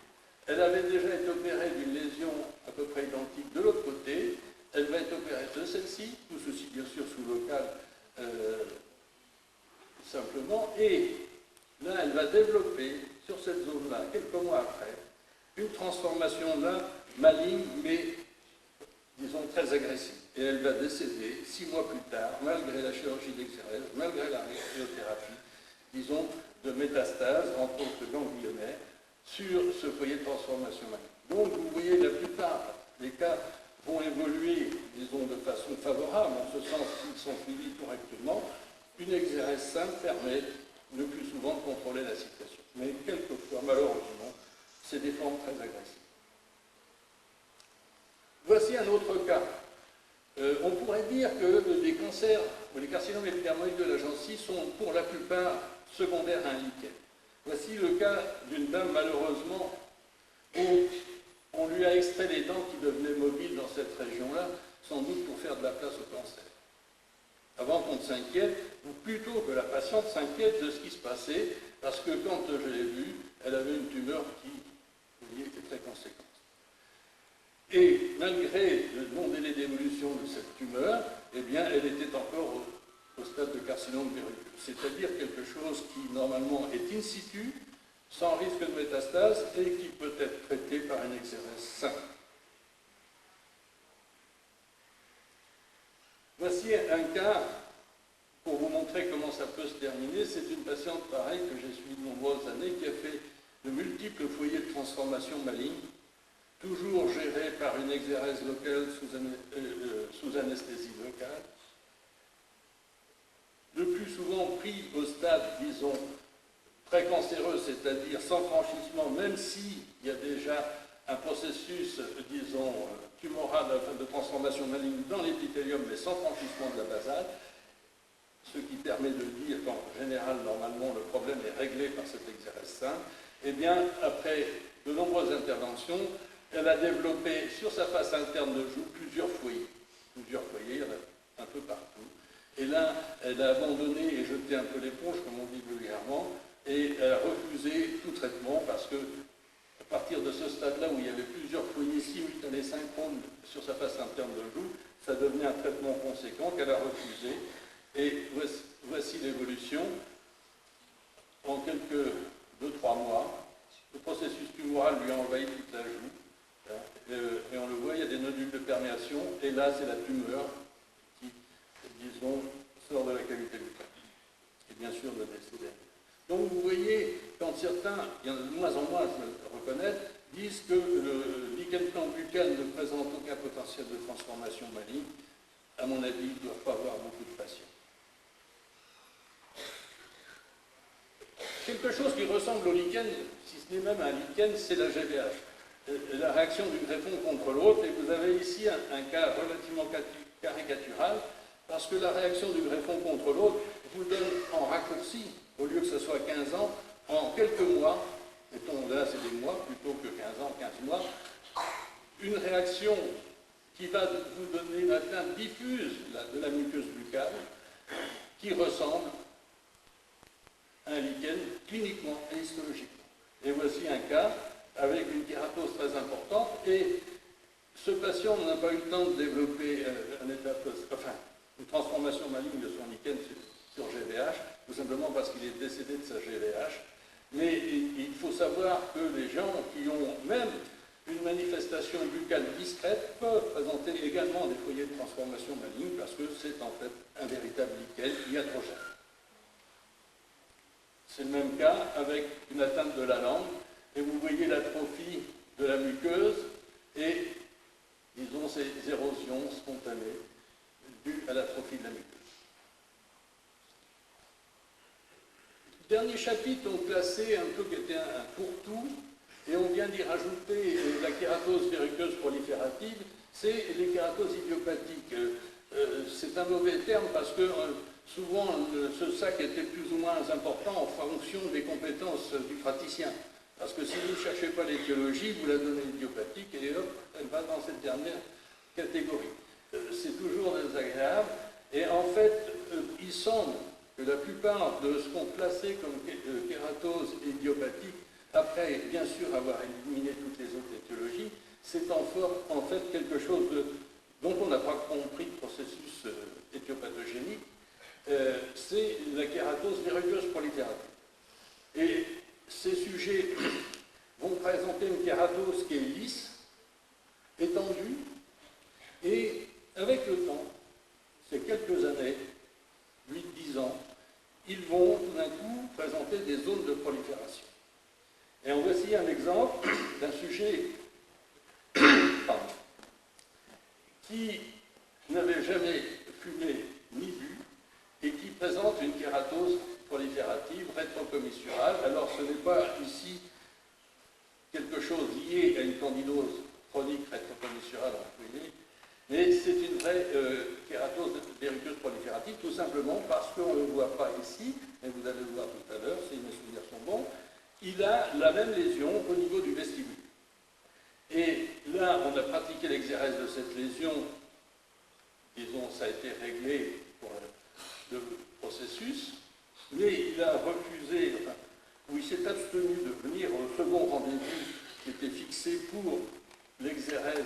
Elle avait déjà été opérée d'une lésion à peu près identique de l'autre côté, de celle-ci, tout ceci bien sûr sous local simplement, et là elle va développer sur cette zone-là, quelques mois après, une transformation là maligne, mais disons très agressive. Et elle va décéder 6 mois plus tard, malgré la chirurgie d'exérèse, malgré la radiothérapie, disons, de métastases, entre autres ganglionnaires, sur ce foyer de transformation maligne. Donc vous voyez, la plupart des cas vont évoluer, disons, de façon favorable, en ce sens qu'ils sont suivis correctement. Une exérèse simple permet le plus souvent de contrôler la situation. Mais quelquefois, malheureusement, c'est des formes très agressives. Voici un autre cas. On pourrait dire que les cancers ou les carcinomes épidermoïdes de la gencive sont pour la plupart secondaires à un lichen. Voici le cas d'une dame, malheureusement, où on lui a extrait les dents qui devenaient mobiles dans cette région-là, sans doute pour faire de la place au cancer. Avant qu'on ne s'inquiète, ou plutôt que la patiente s'inquiète de ce qui se passait, parce que quand je l'ai vue, elle avait une tumeur qui, vous voyez, était très conséquente. Et malgré le long délai d'évolution de cette tumeur, eh bien, elle était encore au stade de carcinome verruqueux, c'est-à-dire quelque chose qui, normalement, est in situ, sans risque de métastase, et qui peut être traité par une exérèse simple. Voici un cas, pour vous montrer comment ça peut se terminer. C'est une patiente pareille que j'ai suivie de nombreuses années, qui a fait de multiples foyers de transformation maligne, toujours gérés par une exérèse locale sous anesthésie locale, le plus souvent pris au stade, disons, précancéreux, c'est-à-dire sans franchissement, même s'il y a déjà un processus, disons, tumoral de transformation maligne dans l'épithélium, mais sans franchissement de la basale, ce qui permet de dire qu'en général, normalement, le problème est réglé par cette exérèse simple. Eh bien, après de nombreuses interventions, elle a développé sur sa face interne de joue plusieurs foyers. Plusieurs foyers, il y en a un peu partout. Et là, elle a abandonné et jeté un peu l'éponge, comme on dit vulgairement, et elle a refusé tout traitement parce que, à partir de ce stade-là où il y avait plusieurs foyers simultanés synchrones sur sa face interne de joue, ça devenait un traitement conséquent qu'elle a refusé. Et voici l'évolution. En quelques 2-3 mois, le processus tumoral lui a envahi toute la joue. Et on le voit, il y a des nodules de perméation. Et là, c'est la tumeur qui, disons, sort de la cavité buccale. Et bien sûr, le décès. Donc vous voyez, quand certains, il y en a de moins en moins, je le reconnais, disent que le lichen plan buccal ne présente aucun potentiel de transformation maligne, à mon avis, ils ne doivent pas avoir beaucoup de patients. Quelque chose qui ressemble au lichen, si ce n'est même un lichen, c'est la GVH. La réaction du greffon contre l'autre, et vous avez ici un cas relativement caricatural, parce que la réaction du greffon contre l'autre vous donne en raccourci, au lieu que ce soit 15 ans, en quelques mois, mettons là c'est des mois plutôt que 15 ans, 15 mois, une réaction qui va vous donner une atteinte diffuse de la muqueuse buccale, qui ressemble à un lichen cliniquement et histologiquement. Et voici un cas avec une kératose très importante, et ce patient n'a pas eu le temps de développer une transformation maligne de son lichen sur GVH, tout simplement parce qu'il est décédé de sa GVH. Mais il faut savoir que les gens qui ont même une manifestation buccale discrète peuvent présenter également des foyers de transformation maligne, parce que c'est en fait un véritable lichen iatrogène. C'est le même cas avec une atteinte de la langue, et vous voyez l'atrophie de la muqueuse et, disons, ces érosions spontanées dues à l'atrophie de la muqueuse. Dernier chapitre, on classait un peu qui était un fourre-tout, et on vient d'y rajouter la kératose verruqueuse proliférative, c'est les kératoses idiopathiques. C'est un mauvais terme parce que souvent ce sac était plus ou moins important en fonction des compétences du praticien. Parce que si vous ne cherchez pas l'étiologie, vous la donnez idiopathique et hop, elle va dans cette dernière catégorie. C'est toujours désagréable, et en fait, il semble que la plupart de ce qu'on plaçait comme kératose idiopathique, après bien sûr avoir éliminé toutes les autres étiologies, c'est en fait quelque chose dont on n'a pas compris le processus kératose verruqueuse proliférative. Et ces sujets vont présenter une kératose qui est lisse, étendue, et avec le temps, ces quelques années, 8-10 ans, ils vont tout d'un coup présenter des zones de prolifération. Et en voici un exemple d'un sujet qui n'avait jamais fumé ni bu et qui présente une kératose proliférative rétrocommissurale. Alors ce n'est pas ici quelque chose lié à une candidose chronique rétrocommissurale emprunnée, mais c'est une vraie kératose verruqueuse proliférative, tout simplement parce qu'on ne le voit pas ici, mais vous allez le voir tout à l'heure, si mes souvenirs sont bons, il a la même lésion au niveau du vestibule. Et là, on a pratiqué l'exérèse de cette lésion, disons, ça a été réglé pour le processus, mais il a refusé, enfin, ou il s'est abstenu de venir au second rendez-vous qui était fixé pour l'exérèse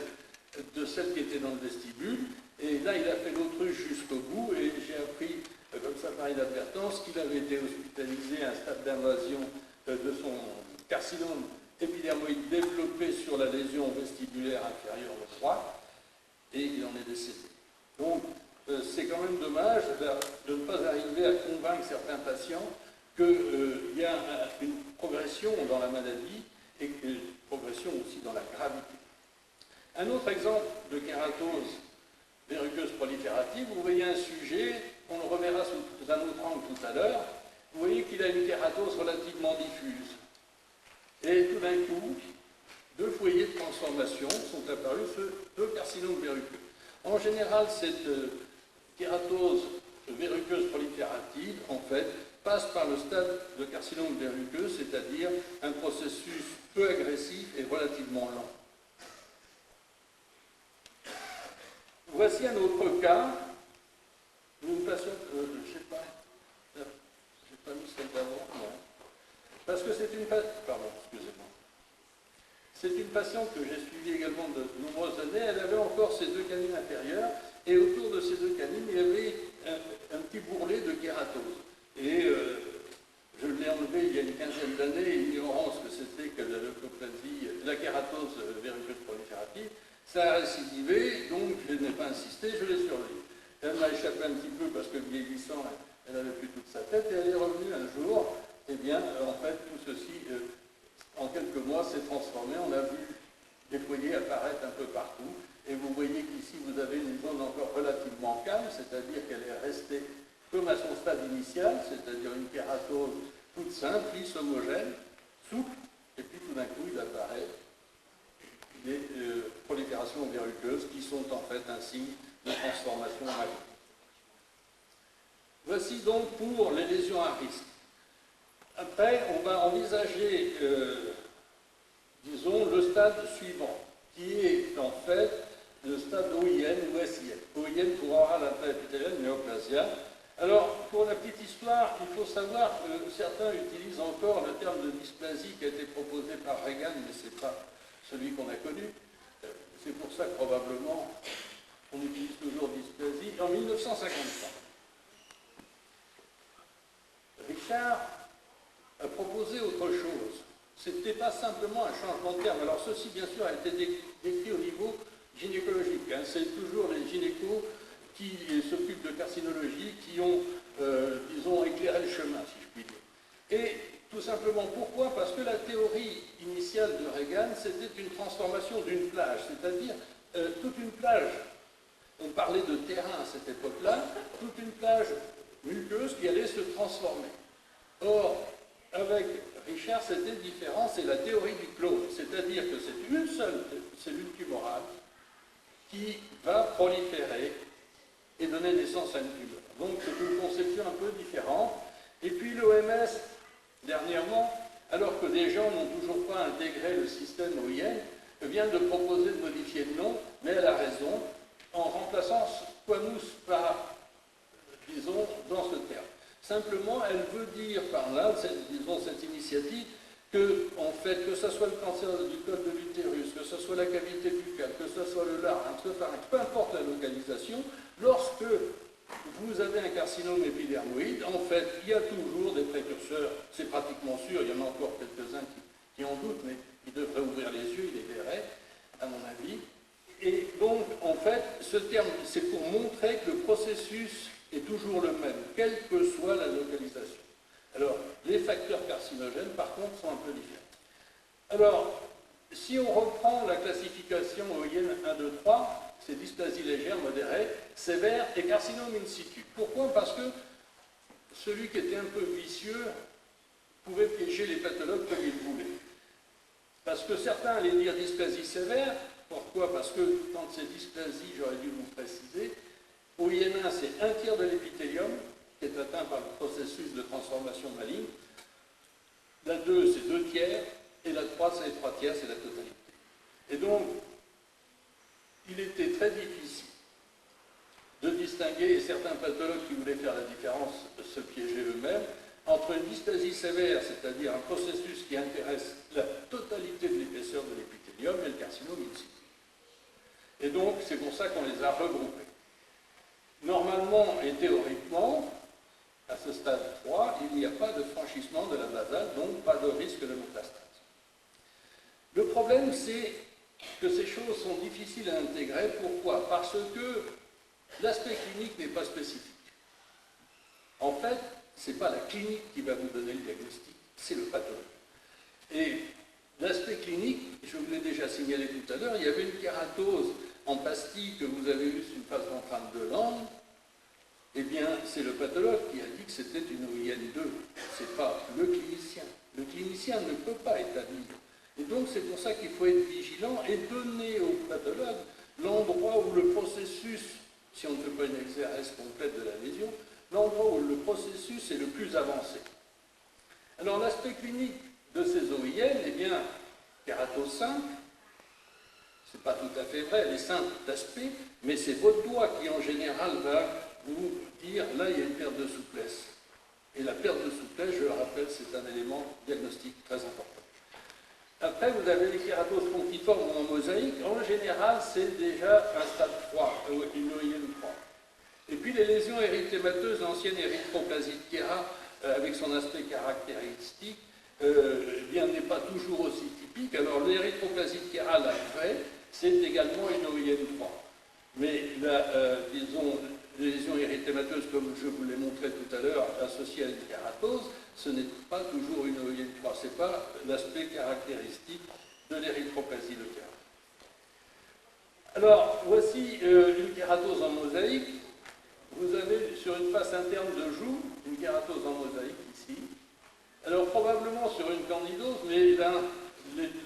de celle qui était dans le vestibule, et là, il a fait l'autruche jusqu'au bout, et j'ai appris, comme ça par inadvertance, qu'il avait été hospitalisé à un stade d'invasion de son carcinome épidermoïde développé sur la lésion vestibulaire inférieure droite, et il en est décédé. Donc, c'est quand même dommage de ne pas arriver à convaincre certains patients qu'il y a une progression dans la maladie et une progression aussi dans la gravité. Un autre exemple de kératose verruqueuse proliférative, vous voyez un sujet, on le reverra sous un autre angle tout à l'heure, vous voyez qu'il a une kératose relativement diffuse. Et tout d'un coup, deux foyers de transformation sont apparus sur deux carcinomes verruqueux. En général, cette kératose verruqueuse proliférative, en fait, passe par le stade de carcinome verruqueux, c'est-à-dire un processus peu agressif et relativement lent. Voici un autre cas d'une patiente, je ne sais pas, j'ai pas mis celle d'avant, non. Parce que c'est une patiente que j'ai suivie également de nombreuses années. Elle avait encore ses deux canines inférieures et autour de ces deux canines, il y avait un petit bourrelet de kératose. Et je l'ai enlevé il y a une quinzaine d'années, ignorant ce que c'était que la leucoplasie, la kératose verruqueuse proliférative. Ça a récidivé, donc je n'ai pas insisté, je l'ai surveillée. Elle m'a échappé un petit peu parce que vieillissant, elle n'avait plus toute sa tête et elle est revenue un jour. Eh bien, en fait, tout ceci, en quelques mois, s'est transformé. On a vu des foyers apparaître un peu partout. Et vous voyez qu'ici, vous avez une zone encore relativement calme, c'est-à-dire qu'elle est restée comme à son stade initial, c'est-à-dire une kératose toute simple, lisse, homogène, souple. Et puis, tout d'un coup, il apparaît des proliférations verruqueuses qui sont en fait un signe de transformation maligne. Voici donc pour les lésions à risque. Après, on va envisager, disons, le stade suivant, qui est en fait le stade OIN ou SIN. OIN pour oral intraépithélial néoplasia. Alors, pour la petite histoire, il faut savoir que certains utilisent encore le terme de dysplasie qui a été proposé par Reagan, mais ce n'est pas celui qu'on a connu. C'est pour ça que probablement on utilise toujours dysplasie. En 1953, Richard a proposé autre chose. Ce n'était pas simplement un changement de terme. Alors ceci, bien sûr, a été décrit au niveau gynécologique. C'est toujours les gynécos qui s'occupent de carcinologie qui ont, disons, éclairé le chemin, si je puis dire. Et tout simplement, pourquoi? Parce que la théorie initiale de Reagan, c'était une transformation d'une plage, c'est-à-dire toute une plage, on parlait de terrain à cette époque-là, toute une plage muqueuse qui allait se transformer. Or, avec Richard, c'était différent, c'est la théorie du clone, c'est-à-dire que c'est une seule cellule tumorale qui va proliférer et donner naissance à une tumeur. Donc c'est une conception un peu différente. Et puis l'OMS, dernièrement, alors que des gens n'ont toujours pas intégré le système OIN, vient de proposer de modifier le nom, mais elle a raison, en remplaçant squamous par, disons, dans ce terme. Simplement, elle veut dire par là, disons, cette initiative, que, en fait, que ce soit le cancer du col de l'utérus, que ce soit la cavité buccale, que ce soit le larynx, le pharynx, peu importe la localisation, lorsque vous avez un carcinome épidermoïde, en fait, il y a toujours des précurseurs, c'est pratiquement sûr, il y en a encore quelques-uns qui en doutent, mais ils devraient ouvrir les yeux, ils les verraient, à mon avis. Et donc, en fait, ce terme, c'est pour montrer que le processus est toujours le même, quelle que soit la localisation. Alors, les facteurs carcinogènes, par contre, sont un peu différents. Alors, si on reprend la classification OIN 1, 2, 3, c'est dysplasie légère, modérée, sévère et carcinome in situ. Pourquoi? Parce que celui qui était un peu vicieux pouvait piéger les pathologues comme il voulait. Parce que certains allaient dire dysplasie sévère. Pourquoi? Parce que quand c'est dysplasie, j'aurais dû vous préciser, OIN1, c'est un tiers de l'épithélium qui est atteint par le processus de transformation maligne. La 2, c'est 2 tiers. Et la 3, c'est les 3 tiers, c'est la totalité. Et donc, il était très difficile de distinguer, et certains pathologues qui voulaient faire la différence se piégeaient eux-mêmes, entre une dysplasie sévère, c'est-à-dire un processus qui intéresse la totalité de l'épaisseur de l'épithélium, et le carcinome in situ. Et donc, c'est pour ça qu'on les a regroupés. Normalement et théoriquement, à ce stade 3, il n'y a pas de franchissement de la basale, donc pas de risque de métastase. Le problème, c'est que ces choses sont difficiles à intégrer. Pourquoi? Parce que l'aspect clinique n'est pas spécifique. En fait, ce n'est pas la clinique qui va vous donner le diagnostic, c'est le pathologue. Et l'aspect clinique, je vous l'ai déjà signalé tout à l'heure, il y avait une kératose en pastille que vous avez eue sur une face ventrale de Land. Eh bien, c'est le pathologue qui a dit que c'était une OIN2. Ce n'est pas le clinicien. Le clinicien ne peut pas établir. Et donc, c'est pour ça qu'il faut être vigilant et donner au pathologue l'endroit où le processus, si on ne fait pas une exérèse complète de la lésion, l'endroit où le processus est le plus avancé. Alors, l'aspect clinique de ces OIN, eh bien, kératose simple, c'est pas tout à fait vrai, elle est simple d'aspect, mais c'est votre doigt qui, en général, va vous dire, là, il y a une perte de souplesse. Et la perte de souplesse, je le rappelle, c'est un élément diagnostique très important. Après, vous avez les kératoses pontiformes ou en mosaïque. En général, c'est déjà un stade 3, une OIN 3. Et puis les lésions érythémateuses, l'ancienne érythroplasie de Kéra, avec son aspect caractéristique, bien n'est pas toujours aussi typique. Alors l'érythroplasie de Kéra, la vraie, c'est également une OIN 3. Mais disons, les lésions érythémateuses, comme je vous l'ai montré tout à l'heure, associées à une kératose, ce n'est pas toujours une OIN 3. Ce n'est pas l'aspect caractéristique de l'érythroplasie de Kéra. Alors, voici une kératose en mosaïque. Vous avez sur une face interne de joue une kératose en mosaïque ici. Alors, probablement sur une candidose, mais là,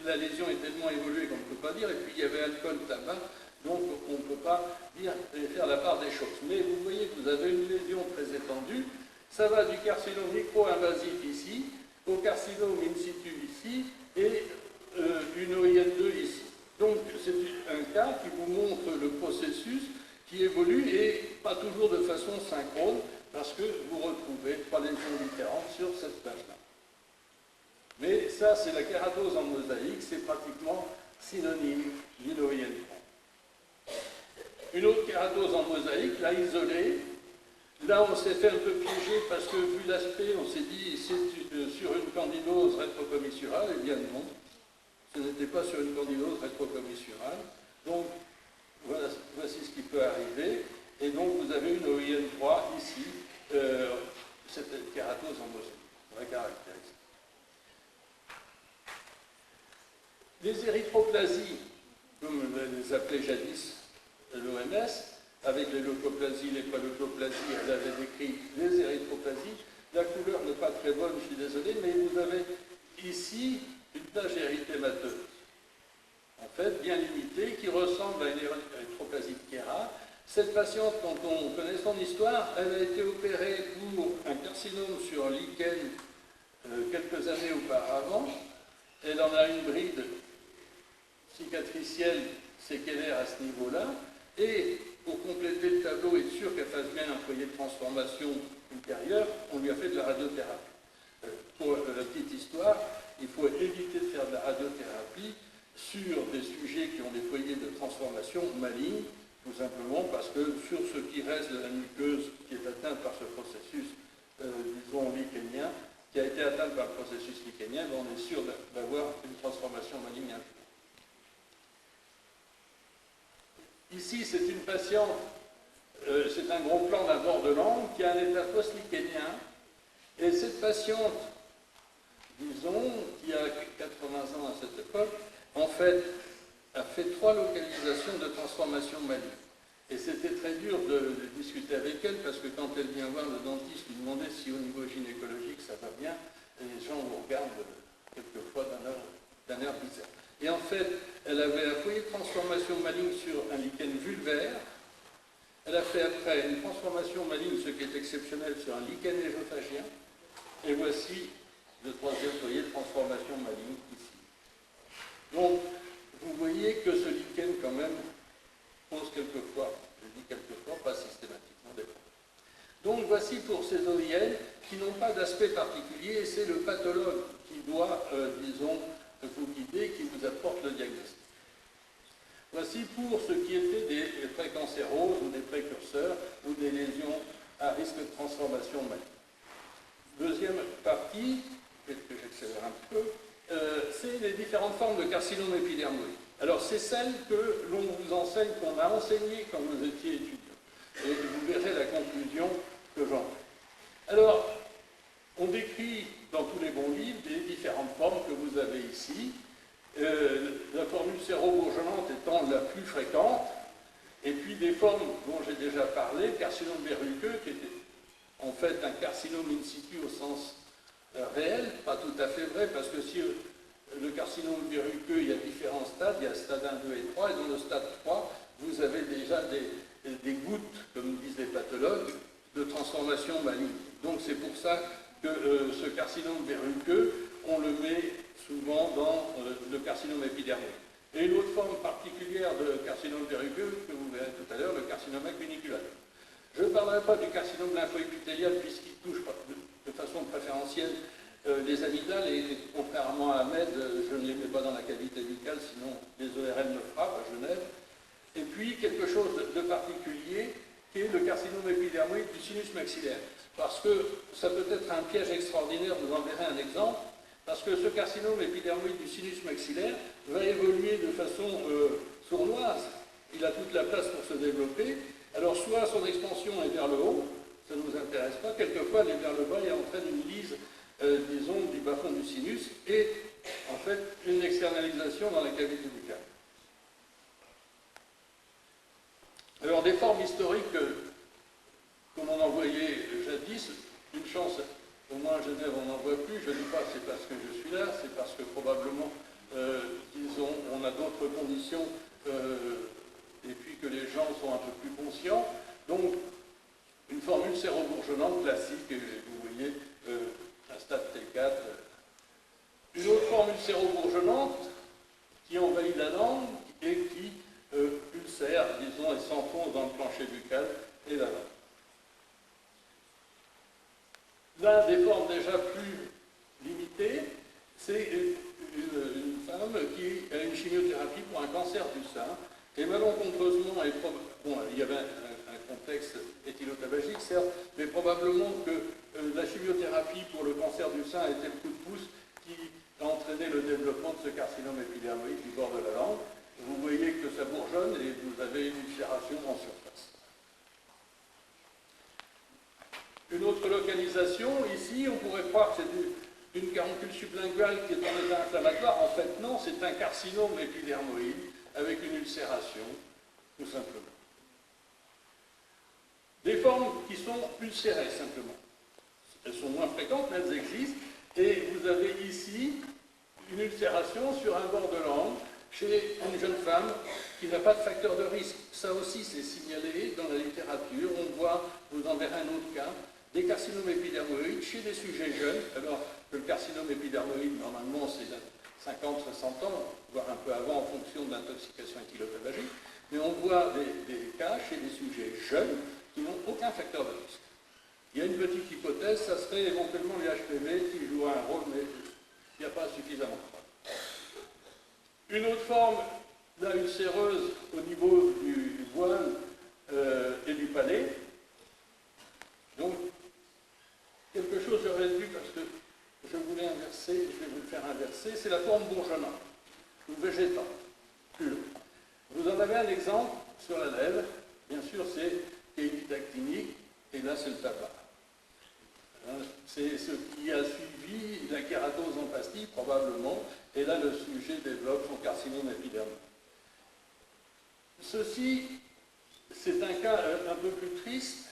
la lésion est tellement évoluée qu'on ne peut pas dire. Et puis, il y avait alcool, tabac. Donc, on ne peut pas dire et faire la part des choses. Mais vous voyez que vous avez une lésion très étendue. Ça va du carcinome micro-invasif ici, au carcinome in situ ici, et une OIN2 ici. Donc, c'est un cas qui vous montre le processus qui évolue, et pas toujours de façon synchrone, parce que vous retrouvez 3 lésions différentes sur cette plage-là. Mais ça, c'est la kératose en mosaïque, c'est pratiquement synonyme d'une OIN3. Une autre kératose en mosaïque, là isolée. Là, on s'est fait un peu piéger parce que, vu l'aspect, on s'est dit c'est sur une candidose rétrocommissurale. Eh bien non, ce n'était pas sur une candidose rétrocommissurale. Donc, voilà, voici ce qui peut arriver. Et donc, vous avez une OIN3 ici, cette kératose en mosaïque, vraie caractéristique. Les érythroplasies, comme les appelait jadis l'OMS, avec les leucoplasies, les paleucoplasies, elle avait décrit les érythroplasies. La couleur n'est pas très bonne, je suis désolé, mais vous avez ici une tache érythémateuse, en fait bien limitée, qui ressemble à une érythroplasie de Kéra. Cette patiente, quand on connaît son histoire, elle a été opérée pour un carcinome sur lichen quelques années auparavant. Elle en a une bride cicatricielle séquelaire à ce niveau-là. Et pour compléter le tableau et être sûr qu'elle fasse bien un foyer de transformation ultérieure, on lui a fait de la radiothérapie. Pour la petite histoire, il faut éviter de faire de la radiothérapie sur des sujets qui ont des foyers de transformation malignes, tout simplement parce que sur ce qui reste de la muqueuse qui est atteinte par ce processus, disons, lichénien, qui a été atteinte par le processus lichénien, on est sûr d'avoir une transformation maligne un jour. Ici, c'est une patiente, c'est un gros plan d'un bord de langue qui a un état post-lichénien, et cette patiente, disons, qui a 80 ans à cette époque, en fait, a fait 3 localisations de transformation maligne. Et c'était très dur de discuter avec elle, parce que quand elle vient voir le dentiste lui demander si au niveau gynécologique ça va bien, les gens vous regardent quelquefois d'un air bizarre. Et en fait, elle avait un foyer de transformation maligne sur un lichen vulvaire. Elle a fait après une transformation maligne, ce qui est exceptionnel, sur un lichen ésophagien. Et voici le 3e foyer de transformation maligne ici. Donc, vous voyez que ce lichen, quand même, pose quelquefois, je dis quelquefois, pas systématiquement des fois. Donc, voici pour ces OIL qui n'ont pas d'aspect particulier, et c'est le pathologue qui doit, disons, vous guider, qui vous apporte le diagnostic. Voici pour ce qui était des précancéroses ou des précurseurs ou des lésions à risque de transformation maligne. Deuxième partie, peut-être que j'accélère un peu, c'est les différentes formes de carcinome épidermoïde. Alors, c'est celles que l'on vous enseigne, qu'on a enseignées quand vous étiez étudiant. Et vous verrez la conclusion que j'en fais. Alors, on décrit dans tous les bons livres des différentes formes que vous avez ici. La forme ulcéro-bourgeonnante étant la plus fréquente, et puis des formes dont j'ai déjà parlé, carcinome verruqueux, qui était en fait un carcinome in situ au sens réel, pas tout à fait vrai, parce que si le carcinome verruqueux, il y a différents stades, il y a le stade 1, 2 et 3, et dans le stade 3, vous avez déjà des gouttes, comme disent les pathologues, de transformation maligne. Donc c'est pour ça que ce carcinome verruqueux, on le met souvent dans le carcinome épidermoïde. Et une autre forme particulière de carcinome verruqueux, que vous verrez tout à l'heure, le carcinome cuniculatum. Je ne parlerai pas du carcinome lymphoépithélial puisqu'il touche de façon préférentielle les amygdales, et contrairement à Ahmed, je ne les mets pas dans la cavité buccale, sinon les ORL me frappent à Genève. Et puis quelque chose de particulier, qui est le carcinome épidermoïde du sinus maxillaire. Parce que ça peut être un piège extraordinaire, vous en verrez un exemple, parce que ce carcinome épidermoïde du sinus maxillaire va évoluer de façon sournoise. Il a toute la place pour se développer. Alors soit son expansion est vers le haut, ça ne nous intéresse pas, quelquefois elle est vers le bas et entraîne une lise, disons, du bas-fond du sinus, et en fait une externalisation dans la cavité buccale. Alors des formes historiques, comme on en voyait jadis, une chance, au moins à Genève on n'en voit plus, je ne dis pas c'est parce que je suis là, c'est parce que probablement, disons, on a d'autres conditions, et puis que les gens sont un peu plus conscients. Donc, une forme ulcéro-bourgeonnante classique, vous voyez, un stade T4. Une autre forme ulcéro-bourgeonnante qui envahit la langue et qui ulcère, disons, et s'enfonce dans le plancher buccal et la langue. L'un des formes déjà plus limitées, c'est une femme qui a une chimiothérapie pour un cancer du sein, et malencontreusement, bon, il y avait un contexte éthylotabagique, certes, mais probablement que la chimiothérapie pour le cancer du sein était le coup de pouce qui a entraîné le développement de ce carcinome épidermoïde du bord de la langue. Vous voyez que ça bourgeonne et vous avez une ulcération en surface. Une autre localisation, ici, on pourrait croire que c'est une caroncule sublinguale qui est en état inflammatoire. En fait, non, c'est un carcinome épidermoïde avec une ulcération, tout simplement. Des formes qui sont ulcérées, simplement. Elles sont moins fréquentes, mais elles existent. Et vous avez ici une ulcération sur un bord de langue chez une jeune femme qui n'a pas de facteur de risque. Ça aussi, c'est signalé dans la littérature. On voit, vous en verrez un autre cas, des carcinomes épidermoïdes chez des sujets jeunes. Alors, le carcinome épidermoïde, normalement, c'est 50, 60 ans, voire un peu avant, en fonction de l'intoxication éthylotabagique. Mais on voit des cas chez des sujets jeunes qui n'ont aucun facteur de risque. Il y a une petite hypothèse, ça serait éventuellement les HPV qui jouent un rôle, mais il n'y a pas suffisamment de preuves. Une autre forme là ulcéreuse au niveau du voile et du palais. Donc, quelque chose j'aurais dû, parce que je voulais inverser, je vais vous le faire inverser, c'est la forme bourgeonnante, ou végétale, pure. Vous en avez un exemple sur la lèvre, bien sûr c'est kéhidite actinique, et là c'est le tabac. C'est ce qui a suivi la kératose en pastille, probablement, et là le sujet développe son carcinome épidermique. Ceci, c'est un cas un peu plus triste,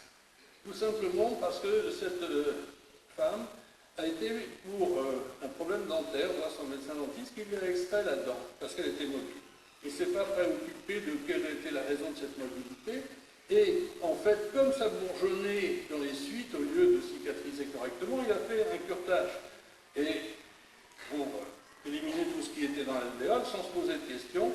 tout simplement parce que cette femme a été pour un problème dentaire, voir son médecin dentiste qui lui a extrait la dent, parce qu'elle était mobile. Il ne s'est pas préoccupé de quelle était la raison de cette mobilité. Et en fait, comme ça bourgeonnait dans les suites, au lieu de cicatriser correctement, il a fait un curetage. Et pour éliminer tout ce qui était dans l'alvéole, sans se poser de questions,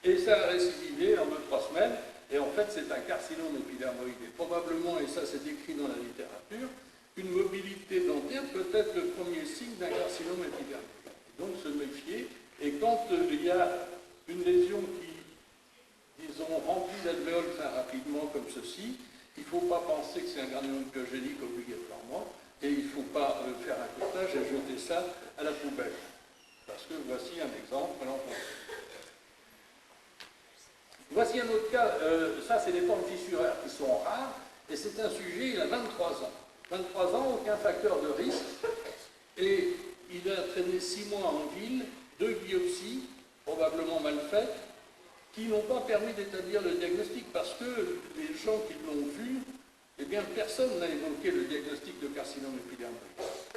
et ça a récidivé en 2-3 semaines. Et en fait, c'est un carcinome épidermoïde. Et probablement, et ça c'est écrit dans la littérature, une mobilité dentaire peut être le premier signe d'un carcinome épidermoïde. Donc se méfier. Et quand il y a une lésion qui, disons, remplit l'alvéole très rapidement comme ceci, il ne faut pas penser que c'est un granulome pyogénique obligatoirement, et il ne faut pas faire un curetage et jeter ça à la poubelle. Parce que voici un exemple. Voici un autre cas, ça c'est les formes fissuraires qui sont rares, et c'est un sujet, il a 23 ans. 23 ans, aucun facteur de risque, et il a traîné 6 mois en ville, 2 biopsies, probablement mal faites, qui n'ont pas permis d'établir le diagnostic, parce que les gens qui l'ont vu, eh bien personne n'a évoqué le diagnostic de carcinome épidermoïde.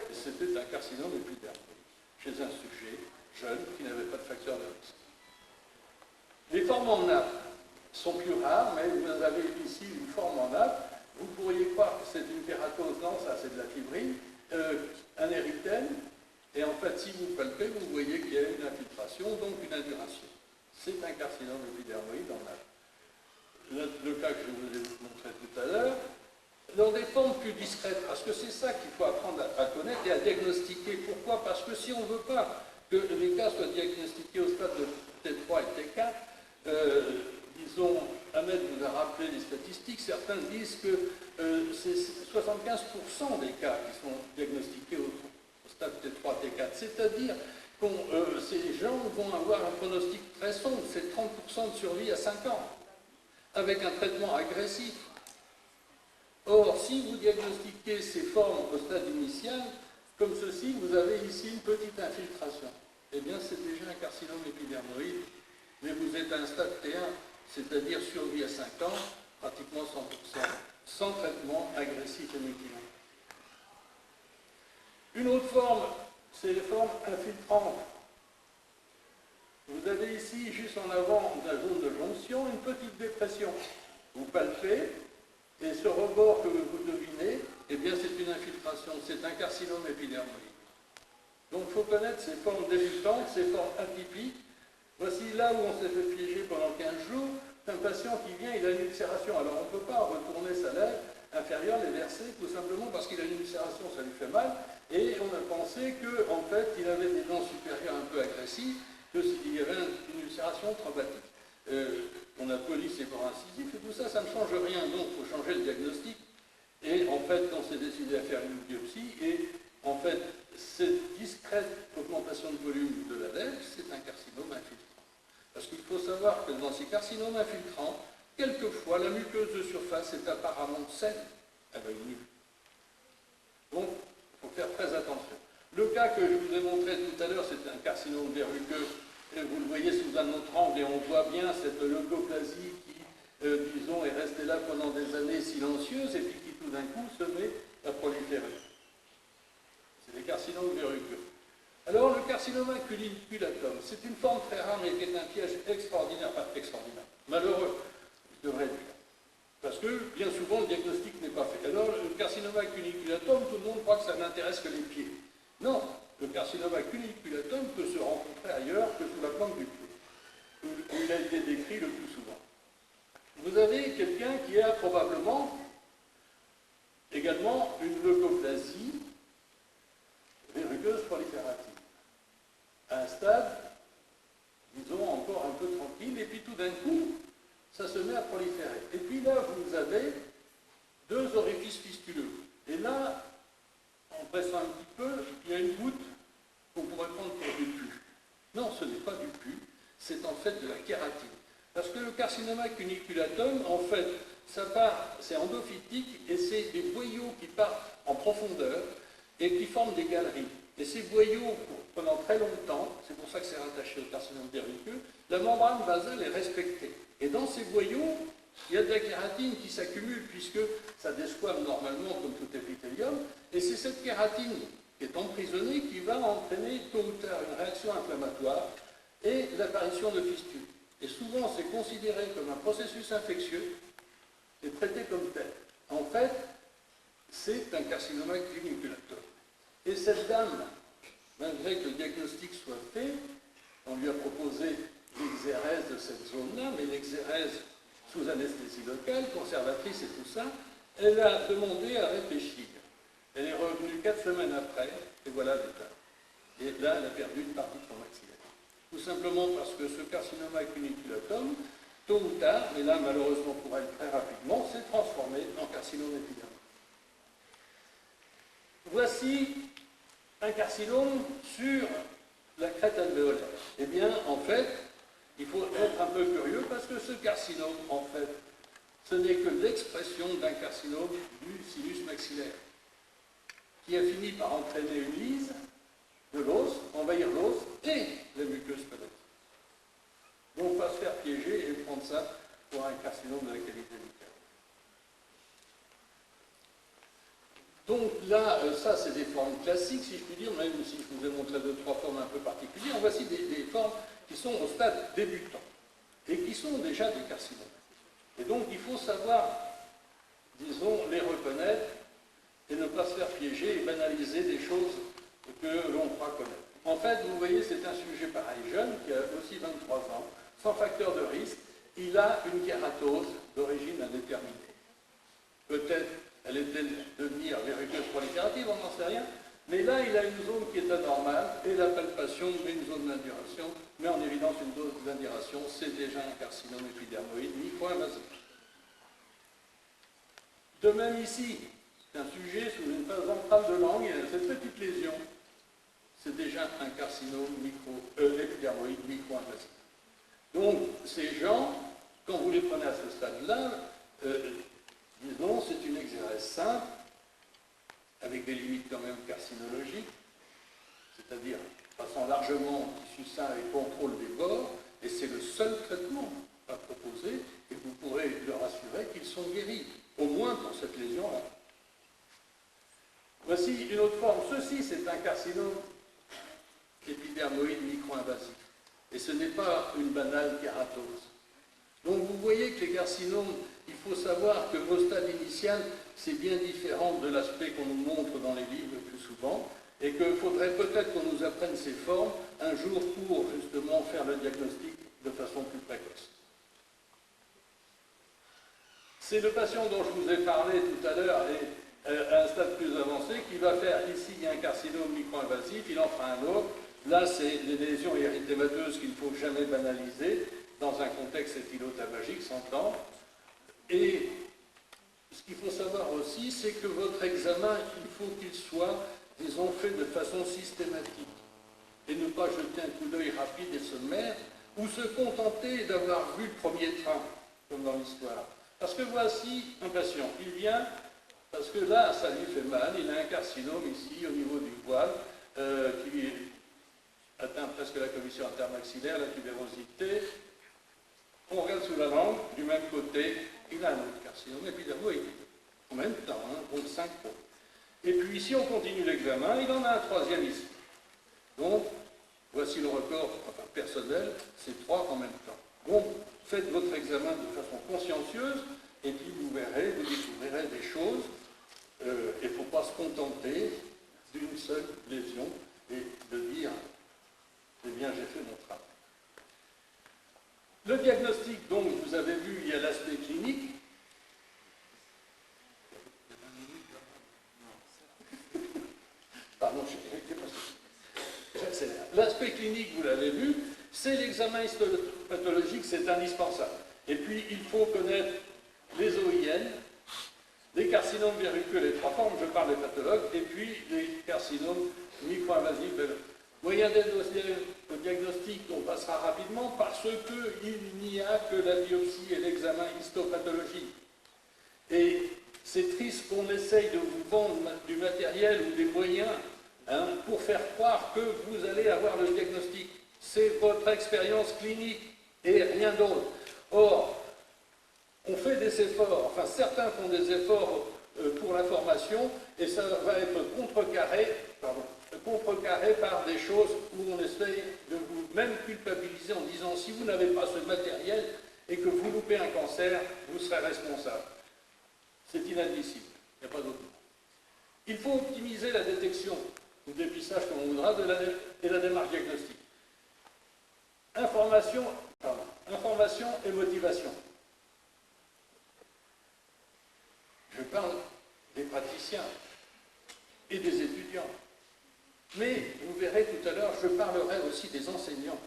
Et c'était un carcinome épidermoïde, chez un sujet jeune qui n'avait pas de facteur de risque. Les formes en nappe sont plus rares, mais vous avez ici une forme en nappe. Vous pourriez croire que c'est une kératose, non, ça c'est de la fibrine, un érythème, et en fait, si vous palpez, vous voyez qu'il y a une infiltration, donc une induration. C'est un carcinome épidermoïde en nappe. Le cas que je vous ai montré tout à l'heure, dans des formes plus discrètes, parce que c'est ça qu'il faut apprendre à connaître et à diagnostiquer. Pourquoi? Parce que si on ne veut pas que les cas soient diagnostiqués au stade de T3 et T4, disons, Ahmed vous a rappelé les statistiques, certains disent que c'est 75% des cas qui sont diagnostiqués au stade T3, T4, c'est-à-dire que ces gens vont avoir un pronostic très sombre, c'est 30% de survie à 5 ans, avec un traitement agressif. Or, si vous diagnostiquez ces formes au stade initial, comme ceci, vous avez ici une petite infiltration. Eh bien, c'est déjà un carcinome épidermoïde, mais vous êtes à un stade T1, c'est-à-dire survie à 5 ans, pratiquement 100%, sans traitement agressif et mutilant. Une autre forme, c'est les formes infiltrantes. Vous avez ici, juste en avant de la zone de jonction, une petite dépression. Vous palpez, et ce rebord que vous devinez, eh bien c'est une infiltration, c'est un carcinome épidermoïde. Donc il faut connaître ces formes débutantes, ces formes atypiques. Voici là où on s'est fait piéger pendant 15 jours. C'est un patient qui vient, il a une ulcération. Alors on ne peut pas retourner sa lèvre inférieure, les verser, tout simplement parce qu'il a une ulcération, ça lui fait mal. Et on a pensé qu'en fait, il avait des dents supérieures un peu agressives, qu'il y avait une ulcération traumatique. On a poli ses bords incisifs et tout ça, ça ne change rien. Donc il faut changer le diagnostic. Et en fait, on s'est décidé à faire une biopsie. Et en fait, cette discrète augmentation de volume de la lèvre, c'est un carcinome infiltrant. Parce qu'il faut savoir que dans ces carcinomes infiltrants, quelquefois, la muqueuse de surface est apparemment saine à l'œil nu. Donc, il faut faire très attention. Le cas que je vous ai montré tout à l'heure, c'est un carcinome verruqueux. Et vous le voyez sous un autre angle, et on voit bien cette leucoplasie qui, disons, est restée là pendant des années silencieuse, et puis qui tout d'un coup se met à proliférer. C'est des carcinomes verruqueux. Alors, le carcinome cuniculatum, c'est une forme très rare, mais qui est un piège extraordinaire, enfin extraordinaire, malheureux, je devrais dire. Parce que, bien souvent, le diagnostic n'est pas fait. Alors, le carcinome cuniculatum, tout le monde croit que ça n'intéresse que les pieds. Non, le carcinome cuniculatum peut se rencontrer ailleurs que sous la plante du pied, où il a été décrit le plus souvent. Vous avez quelqu'un qui a probablement également une leucoplasie verruqueuse proliférative, à un stade, disons, encore un peu tranquille, et puis avez deux orifices fistuleux. Et là, en pressant un petit peu, il y a une goutte qu'on pourrait prendre pour du pus. Non, ce n'est pas du pus, c'est en fait de la kératine. Parce que le carcinoma cuniculatum, en fait, ça part, c'est endophytique et c'est des boyaux qui partent en profondeur et qui forment des galeries. Et ces boyaux, pendant très longtemps, c'est pour ça que c'est rattaché au carcinome verruqueux, la membrane basale est respectée. Et dans ces boyaux, il y a de la kératine qui s'accumule puisque ça desquame normalement comme tout épithélium. Et c'est cette kératine qui est emprisonnée qui va entraîner tôt ou tard une réaction inflammatoire et l'apparition de fistules. Et souvent, c'est considéré comme un processus infectieux et traité comme tel. En fait, c'est un carcinoma cuniculatum. Et cette dame, malgré que le diagnostic soit fait, on lui a proposé l'exérèse de cette zone-là, mais l'exérèse sous anesthésie locale, conservatrice et tout ça, elle a demandé à réfléchir. Elle est revenue 4 semaines après, et voilà l'état. Et là, elle a perdu une partie de son maxillaire. Tout simplement parce que ce carcinoma cuniculatum, tôt ou tard, mais là, malheureusement pour elle, très rapidement, s'est transformé en carcinome épidermique. Voici un carcinome sur la crête alvéolaire. Eh bien, en fait, il faut être un peu curieux parce que ce carcinome, en fait, ce n'est que l'expression d'un carcinome du sinus maxillaire qui a fini par entraîner une lise de l'os, envahir l'os et la muqueuse squelettique. Donc, pas se faire piéger et prendre ça pour un carcinome de la cavité buccale. Donc là, ça c'est des formes classiques, si je puis dire, même si je vous ai montré 2-3 formes un peu particulières. Voici des formes qui sont au stade débutant et qui sont déjà des carcinomes. Et donc il faut savoir, disons, les reconnaître et ne pas se faire piéger et banaliser des choses que l'on croit connaître. En fait, vous voyez, c'est un sujet pareil, jeune, qui a aussi 23 ans, sans facteur de risque. Il a une kératose d'origine indéterminée. Peut-être elle est devenir verruqueuse proliférative, on n'en sait rien. Mais là, il a une zone qui est anormale, et la palpation met une zone d'indiration, met en évidence une zone d'indiration, c'est déjà un carcinome épidermoïde micro-invasif. De même ici, c'est un sujet sous une phase ventrale de langue, et cette petite lésion, c'est déjà un carcinome épidermoïde micro-invasif. Donc, ces gens, quand vous les prenez à ce stade-là, disons, c'est une exérèse simple, avec des limites quand même carcinologiques, c'est-à-dire passant largement tissu sain et contrôle des bords, et c'est le seul traitement à proposer, et vous pourrez leur assurer qu'ils sont guéris, au moins pour cette lésion-là. Voici une autre forme. Ceci, c'est un carcinome épidermoïde micro-invasif, et ce n'est pas une banale kératose. Donc vous voyez que les carcinomes, il faut savoir que au stade initial, c'est bien différent de l'aspect qu'on nous montre dans les livres le plus souvent, et qu'il faudrait peut-être qu'on nous apprenne ces formes un jour pour justement faire le diagnostic de façon plus précoce. C'est le patient dont je vous ai parlé tout à l'heure, et à un stade plus avancé, qui va faire ici il y a un carcinome micro-invasif, il en fera un autre. Là, c'est des lésions érythémateuses qu'il ne faut jamais banaliser, dans un contexte éthylotabagique, s'entend. Et ce qu'il faut savoir aussi, c'est que votre examen, il faut qu'il soit, disons, fait de façon systématique. Et ne pas jeter un coup d'œil rapide et sommaire, ou se contenter d'avoir vu le premier train, comme dans l'histoire. Parce que voici un patient, il vient, parce que là, ça lui fait mal, il a un carcinome ici, au niveau du voile, qui atteint presque la commission intermaxillaire, la tubérosité. On regarde sous la langue, du même côté, il a un autre carcinome épidermoïde. En même temps, donc 5 points. Et puis ici, on continue l'examen, il en a un troisième ici. Donc, voici le record, enfin personnel, c'est 3 en même temps. Donc, faites votre examen de façon consciencieuse, et puis vous verrez, vous découvrirez des choses. Il ne faut pas se contenter d'une seule lésion et de dire, eh bien, j'ai fait mon travail. Le diagnostic, donc, vous avez vu, il y a l'aspect clinique. Pardon, l'aspect clinique, vous l'avez vu, c'est l'examen histopathologique, c'est indispensable. Et puis, il faut connaître les OIN, Des carcinomes verruqueux, les trois formes, je parle des pathologues, et puis des carcinomes micro-invasifs. Moyen d'aide au diagnostic, on passera rapidement, parce qu'il n'y a que la biopsie et l'examen histopathologique. Et c'est triste qu'on essaye de vous vendre du matériel ou des moyens pour faire croire que vous allez avoir le diagnostic. C'est votre expérience clinique et rien d'autre. Or, on fait des efforts, enfin certains font des efforts pour la formation, et ça va être contrecarré par des choses où on essaye de vous même culpabiliser en disant si vous n'avez pas ce matériel et que vous loupez un cancer, vous serez responsable. C'est inadmissible, il n'y a pas d'autre mot. Il faut optimiser la détection ou dépistage comme on voudra et la démarche diagnostique. Information et motivation. Je parle des praticiens et des étudiants. Mais vous verrez tout à l'heure, je parlerai aussi des enseignants.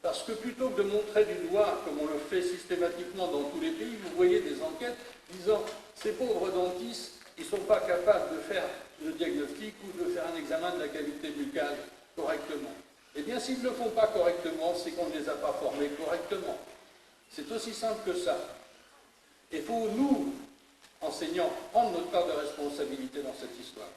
Parce que plutôt que de montrer du doigt, comme on le fait systématiquement dans tous les pays, vous voyez des enquêtes disant ces pauvres dentistes, ils ne sont pas capables de faire le diagnostic ou de faire un examen de la cavité buccale correctement. Eh bien, s'ils ne le font pas correctement, c'est qu'on ne les a pas formés correctement. C'est aussi simple que ça. Il faut, nous, enseignants, prendre notre part de responsabilité dans cette histoire.